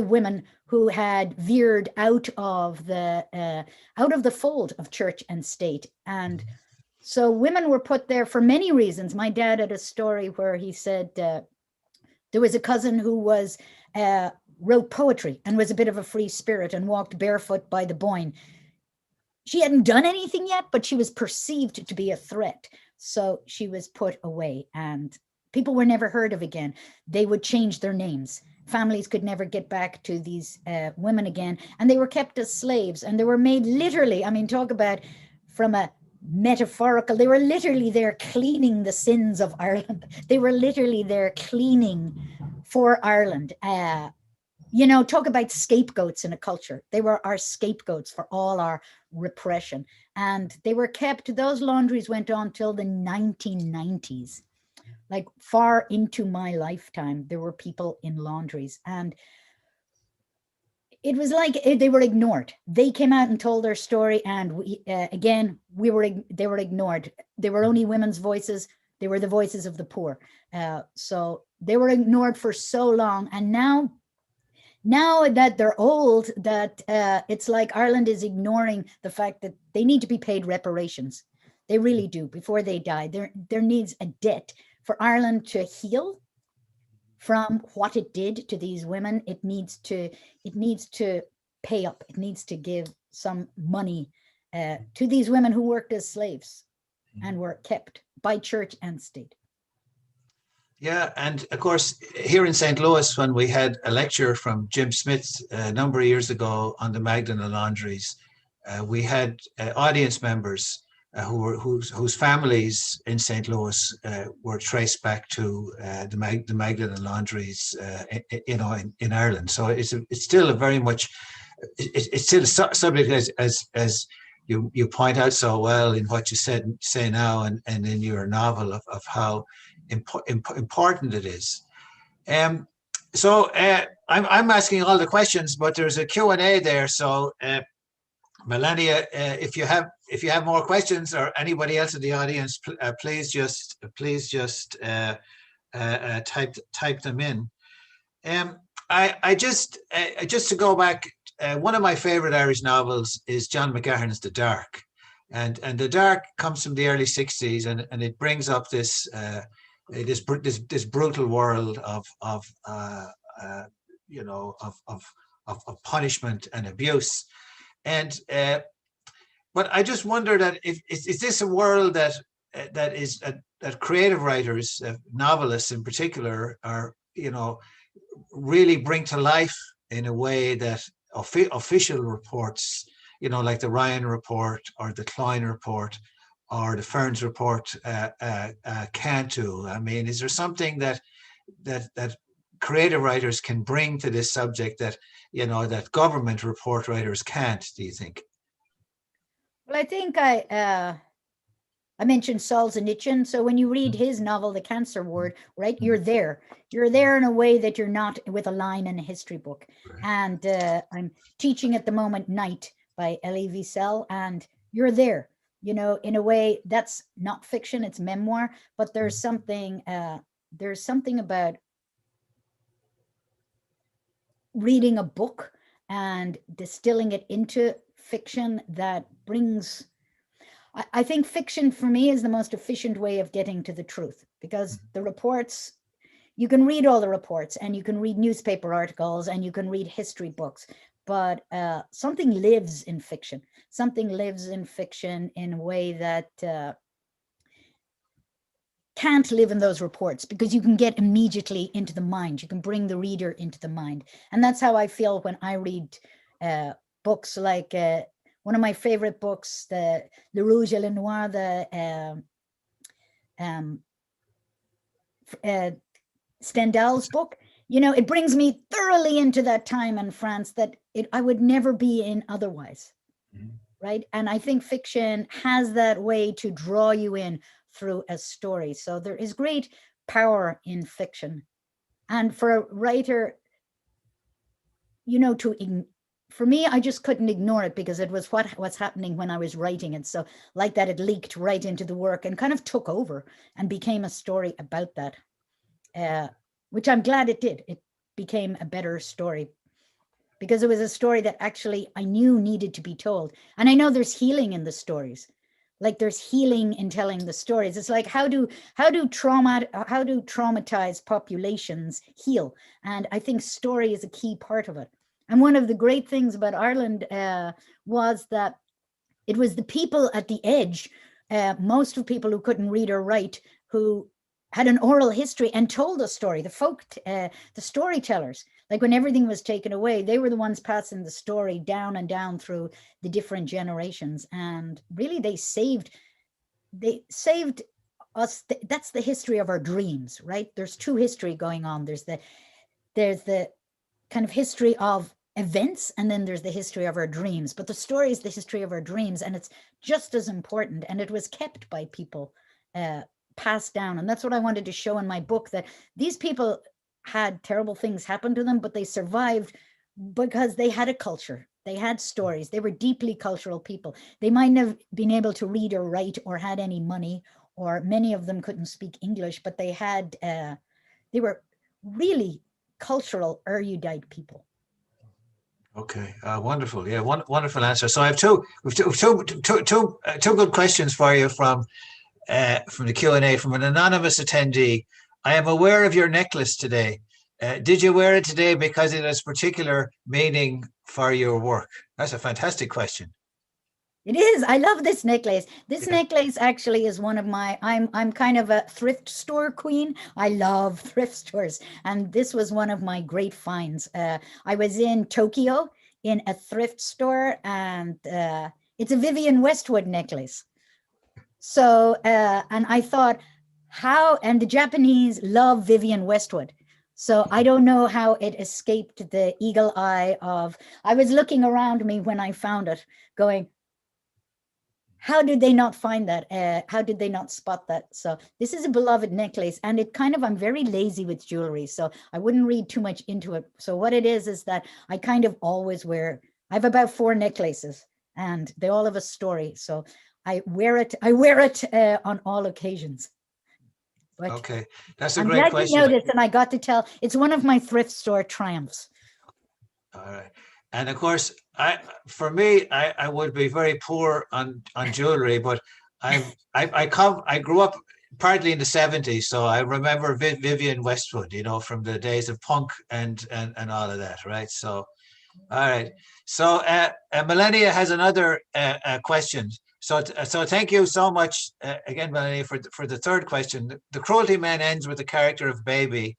women who had veered out of the fold of church and state. And so women were put there for many reasons. My dad had a story where he said there was a cousin who wrote poetry and was a bit of a free spirit and walked barefoot by the Boyne. She hadn't done anything yet, but she was perceived to be a threat. So she was put away, and people were never heard of again. They would change their names. Families could never get back to these women again, and they were kept as slaves, and they were made literally, I mean, talk about from a metaphorical, they were literally there cleaning the sins of Ireland. They were literally there cleaning for Ireland. You know, talk about scapegoats in a culture. They were our scapegoats for all our repression. And they were kept, those laundries went on till the 1990s. Like far into my lifetime, there were people in laundries. And it was like they were ignored. They came out and told their story, and they were ignored. They were only women's voices. They were the voices of the poor. So they were ignored for so long. And now that they're old, that it's like Ireland is ignoring the fact that they need to be paid reparations. They really do before they die. There needs a debt for Ireland to heal from what it did to these women. It needs to pay up. It needs to give some money to these women who worked as slaves and were kept by church and state. Yeah, and of course, here in St. Louis, when we had a lecture from Jim Smith a number of years ago on the Magdalene laundries, we had audience members whose families in St. Louis were traced back to the Magdalene laundries, you know, in Ireland. So it's still a very much it's still a subject as you point out so well in what you say now and in your novel of how important it is. So I'm asking all the questions, but there's a Q&A there. So Melania, if you have more questions, or anybody else in the audience, please just type them in. I just to go back, one of my favorite Irish novels is John McGahern's The Dark, and The Dark comes from the early '60s, and it brings up this brutal world of you know, of punishment and abuse. And but I just wonder that is this a world that that creative writers, novelists in particular, are, you know, really bring to life in a way that official reports, you know, like the Ryan report or the Klein report or the Ferns report can't do? I mean, is there something that creative writers can bring to this subject that, you know, that government report writers can't, do you think? Well, I think I mentioned Solzhenitsyn. So when you read his novel, The Cancer Ward, right, you're there. You're there in a way that you're not with a line in a history book. Right. And I'm teaching at the moment Night by Elie Wiesel, and you're there, you know, in a way that's not fiction, it's memoir, but there's something about reading a book and distilling it into fiction that brings, I think fiction for me is the most efficient way of getting to the truth, because the reports, you can read all the reports and you can read newspaper articles and you can read history books, but something lives in fiction. Something lives in fiction in a way that can't live in those reports, because you can get immediately into the mind. You can bring the reader into the mind. And that's how I feel when I read books like one of my favorite books, the Le Rouge et le Noir, Stendhal's book. You know, it brings me thoroughly into that time in France that I would never be in otherwise. Right. And I think fiction has that way to draw you in through a story. So there is great power in fiction. And for a writer, you know, for me, I just couldn't ignore it, because it was what's happening when I was writing it. So like that, it leaked right into the work and kind of took over and became a story about that, which I'm glad it did. It became a better story, because it was a story that actually I knew needed to be told. And I know there's healing in the stories. Like there's healing in telling the stories. It's like, how do traumatized populations heal? And I think story is a key part of it. And one of the great things about Ireland was that it was the people at the edge, most of the people who couldn't read or write, who had an oral history and told a story, the storytellers. Like when everything was taken away, they were the ones passing the story down and down through the different generations. And really they saved us. That's the history of our dreams, right? There's two history going on. There's the kind of history of events, and then there's the history of our dreams. But the story is the history of our dreams, and it's just as important. And it was kept by people, passed down. And that's what I wanted to show in my book, that these people had terrible things happen to them, but they survived because they had a culture. They had stories. They were deeply cultural people. They might not have been able to read or write or had any money, or many of them couldn't speak English, but they were really cultural, erudite people. Okay, wonderful. Yeah, wonderful answer. So I have two good questions for you from the Q&A from an anonymous attendee. I am aware of your necklace today. Did you wear it today because it has particular meaning for your work? That's a fantastic question. It is. I love this necklace. This necklace actually is one of my, I'm kind of a thrift store queen. I love thrift stores. And this was one of my great finds. I was in Tokyo in a thrift store, and it's a Vivienne Westwood necklace. So, and I thought, and the Japanese love Vivienne Westwood. So I don't know how it escaped the eagle eye of, I was looking around me when I found it going, how did they not find that? How did they not spot that? So this is a beloved necklace, and I'm very lazy with jewelry, so I wouldn't read too much into it. So what it is that I kind of always wear, I have about 4 necklaces, and they all have a story. So I wear it on all occasions. But okay, that's a great question. I'm glad you noticed, and I got to tell, it's one of my thrift store triumphs. All right. And of course, I would be very poor on jewelry, but I grew up partly in the 70s, so I remember Vivienne Westwood, from the days of punk and all of that, right? So, all right. So, Melania has another question. So thank you so much again, Melania, for the third question. The Cruelty Man ends with the character of Baby,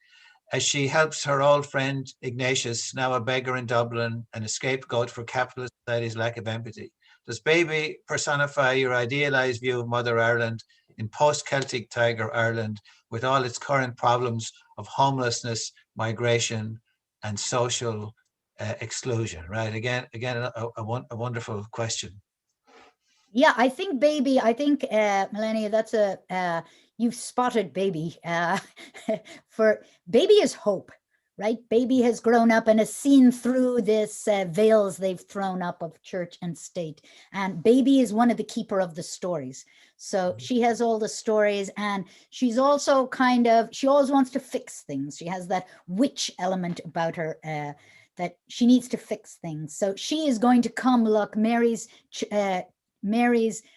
as she helps her old friend Ignatius, now a beggar in Dublin, and a scapegoat for capitalist society's lack of empathy. Does Baby personify your idealized view of Mother Ireland in post-Celtic Tiger Ireland, with all its current problems of homelessness, migration, and social exclusion? Right. Again, a wonderful question. Yeah, I think Melania, that's you've spotted Baby. For Baby is hope, right? Baby has grown up and has seen through this veils they've thrown up of church and state. And Baby is one of the keeper of the stories. So she has all the stories, and she's also she always wants to fix things. She has that witch element about her, that she needs to fix things. So she is going to come, look, Mary's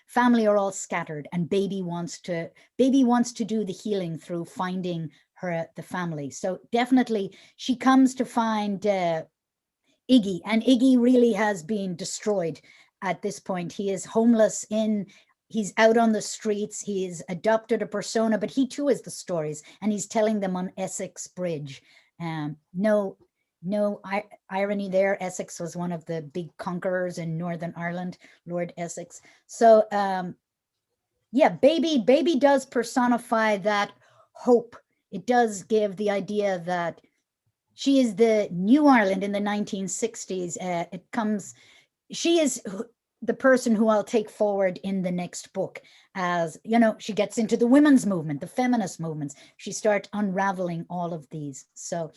family are all scattered, and baby wants to do the healing through finding the family. So definitely she comes to find Iggy, and Iggy really has been destroyed at this point. He is homeless he's out on the streets. He's adopted a persona, but he too has the stories, and he's telling them on Essex Bridge. No irony there. Essex was one of the big conquerors in Northern Ireland, Lord Essex. So yeah, baby does personify that hope. It does give the idea that she is the New Ireland in the 1960s. She is the person who I'll take forward in the next book, as she gets into the women's movement, the feminist movements. She starts unraveling all of these. So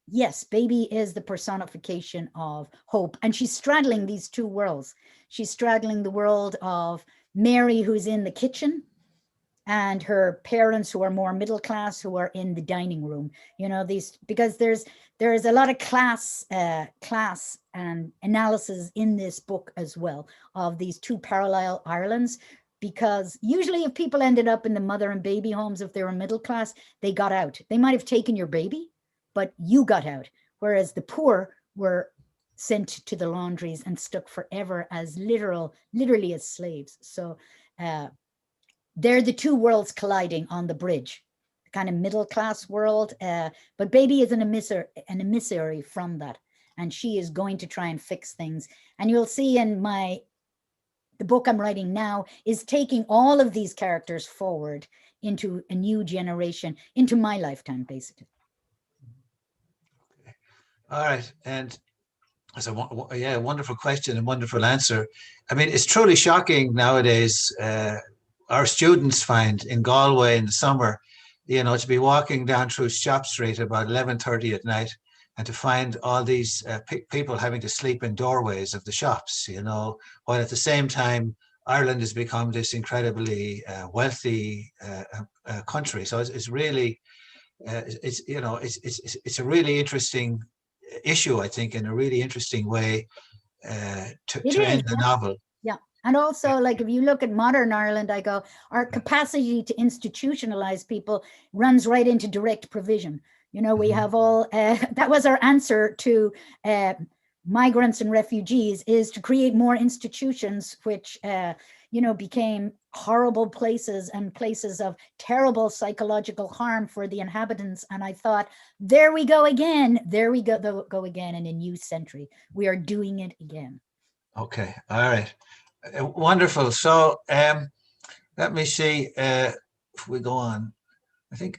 yes, baby is the personification of hope, and she's straddling these two worlds. She's straddling the world of Mary, who's in the kitchen, and her parents, who are more middle class, who are in the dining room. Because there's a lot of class and analysis in this book as well, of these two parallel Irelands. Because usually if people ended up in the mother and baby homes, if they were middle class, they got out. They might have taken your baby, but you got out. Whereas the poor were sent to the laundries and stuck forever as literally as slaves. So they're the two worlds colliding on the bridge, the kind of middle class world. But baby is an emissary from that, and she is going to try and fix things. And you'll see in the book I'm writing now is taking all of these characters forward into a new generation, into my lifetime, basically. All right, and that's a wonderful question and wonderful answer. I mean, it's truly shocking nowadays. Our students find in Galway in the summer, to be walking down through Shop Street about 11:30 at night, and to find all these people having to sleep in doorways of the shops, while at the same time Ireland has become this incredibly wealthy country. So it's really, it's a really interesting issue, I think, in a really interesting way to end the novel. Yeah. And also, like, if you look at modern Ireland, I go, our capacity to institutionalize people runs right into direct provision. We have all, that was our answer to migrants and refugees, is to create more institutions, which, became horrible places and places of terrible psychological harm for the inhabitants. And I thought, there we go again. There we go again in a new century. We are doing it again. Okay. All right. Wonderful. So let me see if we go on. I think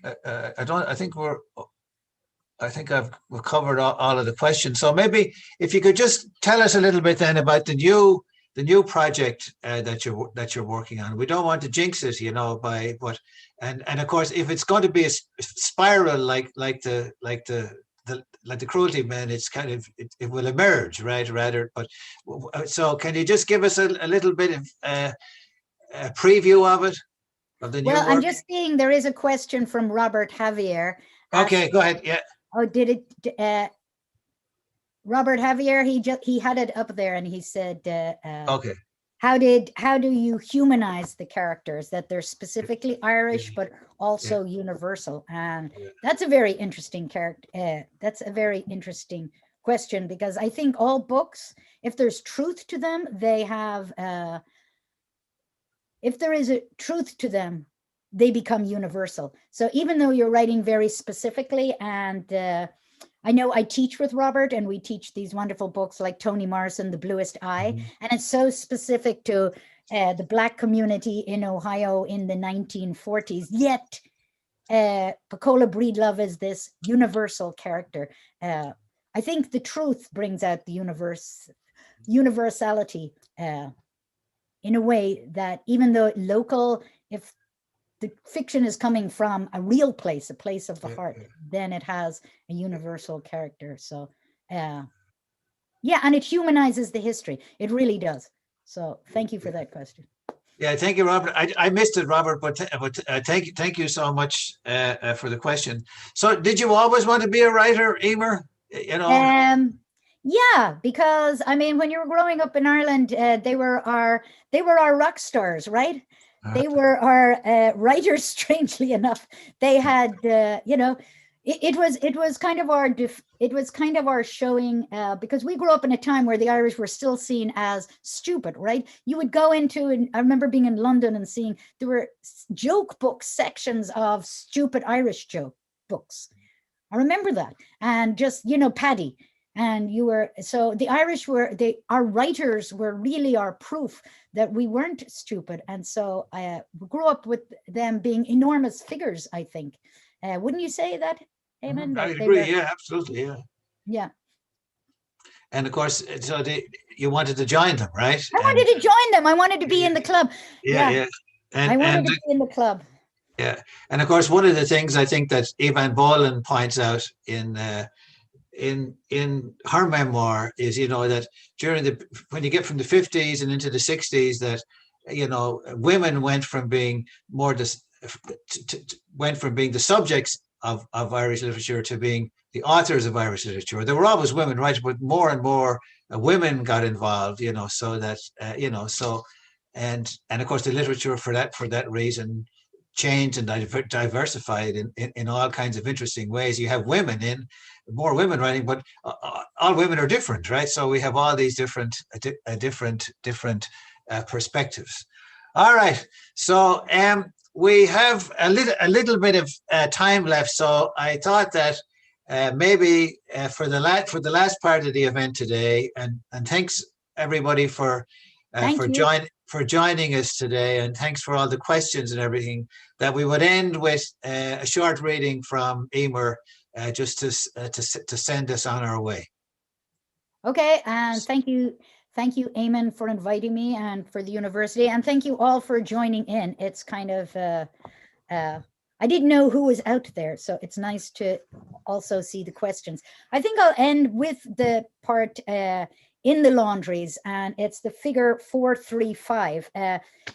we've covered all of the questions. So maybe if you could just tell us a little bit then about the new project that you're working on. We don't want to jinx it, and of course, if it's going to be a spiral like the Cruelty Men, it's kind of it will emerge, right? Rather, but so can you just give us a little bit of a preview of it, of the new work? I'm just seeing there is a question from Robert Javier. Okay, go ahead. Yeah. Oh, did it? Robert Javier, he had it up there, and he said, okay. How do you humanize the characters, that they're specifically Irish, but also universal? And that's a very interesting that's a very interesting question, because I think all books, if there's truth to them, they have, if there is a truth to them, they become universal. So even though you're writing very specifically, and I know I teach with Robert, and we teach these wonderful books like Toni Morrison, The Bluest Eye, and it's so specific to the Black community in Ohio in the 1940s, yet Pecola Breedlove is this universal character. I think the truth brings out the universality in a way that, even though local, if the fiction is coming from a real place, a place of the heart, then it has a universal character. So, and it humanizes the history. It really does. So thank you for that question. Yeah, thank you, Robert. I missed it, Robert, but thank you so much for the question. So did you always want to be a writer, Emer? You know, Yeah, because I mean, when you were growing up in Ireland, they were our rock stars, right? They were our writers. Strangely enough, they had it was kind of it was kind of our showing, because we grew up in a time where the Irish were still seen as stupid, right? You would go into, and I remember being in London and seeing there were joke book sections of stupid Irish joke books. I remember that. And just, Paddy. And you were, so the Irish were, our writers were really our proof that we weren't stupid. And so I grew up with them being enormous figures, I think. Wouldn't you say that, Eamon? I That they agree. were, Yeah, absolutely. Yeah. yeah. And of course, so you wanted to join them, right? I And wanted to join them. I wanted to be in the club. yeah, Yeah. yeah. I wanted And to be in the club. yeah, and of course, one of the things I think that Evan Boland points out in her memoir is, that during when you get from the 50s and into the 60s, that women went from being more went from being the subjects of Irish literature to being the authors of Irish literature. There were always women, right, but more and more women got involved, so that so and of course the literature for that reason changed and diversified in all kinds of interesting ways. You have more women writing, but all women are different, right? So we have all these different perspectives. All right, so we have a little bit of time left, so I thought that maybe for the last part of the event today, and thanks everybody for joining us today, and thanks for all the questions and everything, that we would end with a short reading from Emer, just to send us on our way. Okay, and thank you, Eamon, for inviting me, and for the university, and thank you all for joining in. It's kind of, I didn't know who was out there, so it's nice to also see the questions. I think I'll end with the part in the laundries, and it's the figure 435.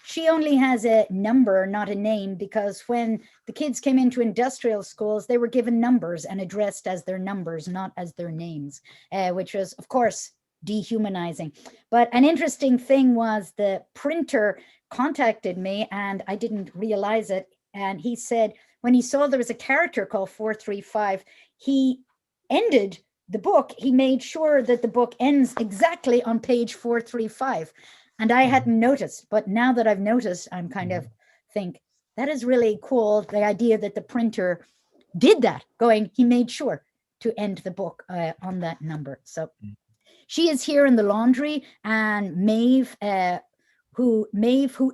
She only has a number, not a name, because when the kids came into industrial schools, they were given numbers and addressed as their numbers, not as their names, which was, of course, dehumanizing. But an interesting thing was the printer contacted me, and I didn't realize it. And he said, when he saw there was a character called 435, he ended the book. He made sure that the book ends exactly on page 435. And I hadn't noticed, but now that I've noticed, I'm kind of think that is really cool. The idea that the printer did that, he made sure to end the book on that number. So she is here in the laundry, and Maeve, who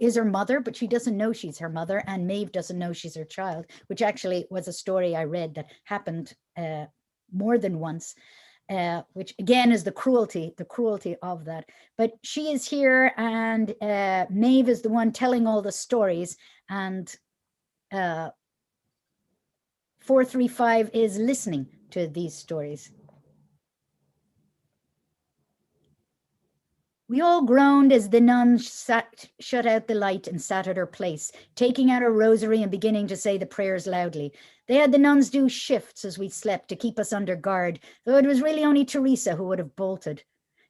is her mother, but she doesn't know she's her mother, and Maeve doesn't know she's her child, which actually was a story I read that happened more than once, which again is the cruelty of that. But she is here, and Maeve is the one telling all the stories, and 435 is listening to these stories. We all groaned as the nun shut out the light and sat at her place, taking out her rosary and beginning to say the prayers loudly. They had the nuns do shifts as we slept to keep us under guard, though it was really only Teresa who would have bolted.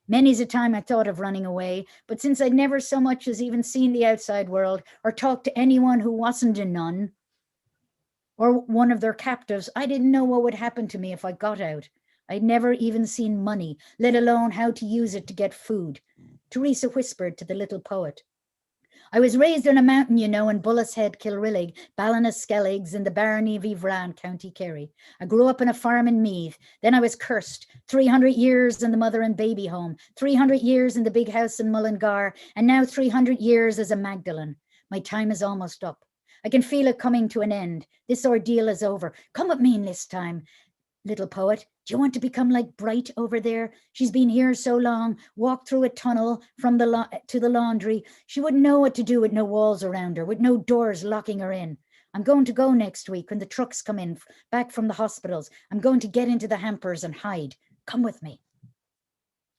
Many's a time I thought of running away, but since I'd never so much as even seen the outside world or talked to anyone who wasn't a nun or one of their captives, I didn't know what would happen to me if I got out. I'd never even seen money, let alone how to use it to get food. Teresa whispered to the little poet. I was raised on a mountain, in Bullis Head, Kilrillig, Ballinaskelligs in the barony of Ivran, County Kerry. I grew up on a farm in Meath. Then I was cursed. 300 years in the mother and baby home, 300 years in the big house in Mullingar, and now 300 years as a Magdalene. My time is almost up. I can feel it coming to an end. This ordeal is over. Come with me this time. Little poet, do you want to become like Bright over there? She's been here so long, walked through a tunnel from to the laundry. She wouldn't know what to do with no walls around her, with no doors locking her in. I'm going to go next week when the trucks come in, back from the hospitals. I'm going to get into the hampers and hide. Come with me.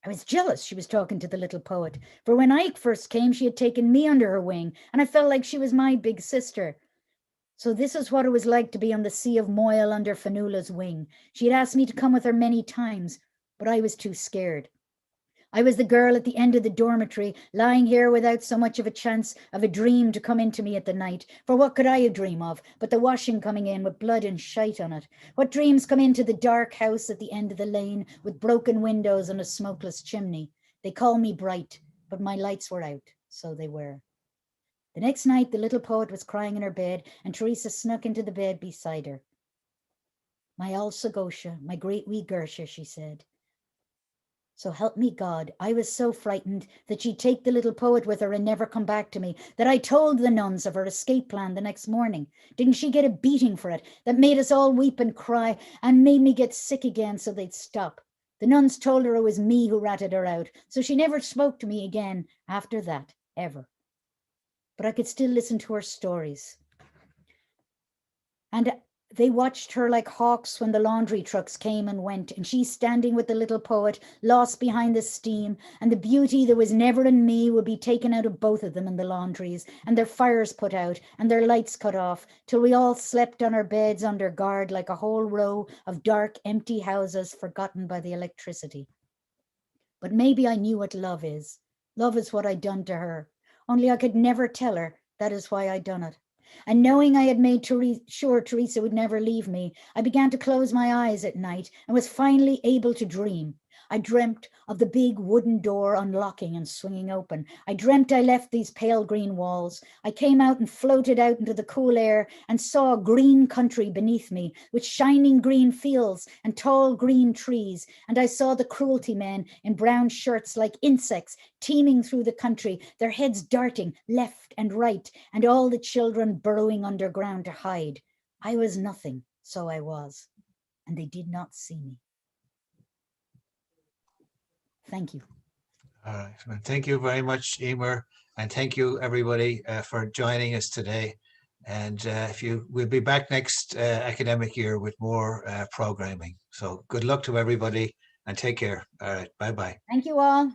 I was jealous she was talking to the little poet, for when Ike first came, she had taken me under her wing, and I felt like she was my big sister. So this is what it was like to be on the Sea of Moyle under Fanula's wing. She had asked me to come with her many times, but I was too scared. I was the girl at the end of the dormitory, lying here without so much of a chance of a dream to come into me at the night. For what could I dream of but the washing coming in with blood and shite on it? What dreams come into the dark house at the end of the lane with broken windows and a smokeless chimney? They call me bright, but my lights were out, so they were. The next night, the little poet was crying in her bed, and Teresa snuck into the bed beside her. My all Sagosha, my great wee Gersha, she said. So help me God, I was so frightened that she'd take the little poet with her and never come back to me, that I told the nuns of her escape plan the next morning. Didn't she get a beating for it that made us all weep and cry and made me get sick again so they'd stop? The nuns told her it was me who ratted her out, so she never spoke to me again after that, ever. But I could still listen to her stories. And they watched her like hawks when the laundry trucks came and went, and she standing with the little poet, lost behind the steam, and the beauty that was never in me would be taken out of both of them in the laundries, and their fires put out, and their lights cut off, till we all slept on our beds under guard like a whole row of dark, empty houses forgotten by the electricity. But maybe I knew what love is. Love is what I'd done to her. Only I could never tell her that is why I'd done it. And knowing I had made sure Teresa would never leave me, I began to close my eyes at night and was finally able to dream. I dreamt of the big wooden door unlocking and swinging open. I dreamt I left these pale green walls. I came out and floated out into the cool air and saw a green country beneath me with shining green fields and tall green trees. And I saw the cruelty men in brown shirts like insects teeming through the country, their heads darting left and right, and all the children burrowing underground to hide. I was nothing, so I was, and they did not see me. Thank you. All right. Well, thank you very much, Emer. And thank you, everybody, for joining us today. And we'll be back next academic year with more programming. So good luck to everybody and take care. All right. Bye-bye. Thank you all.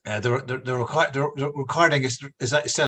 The recording is still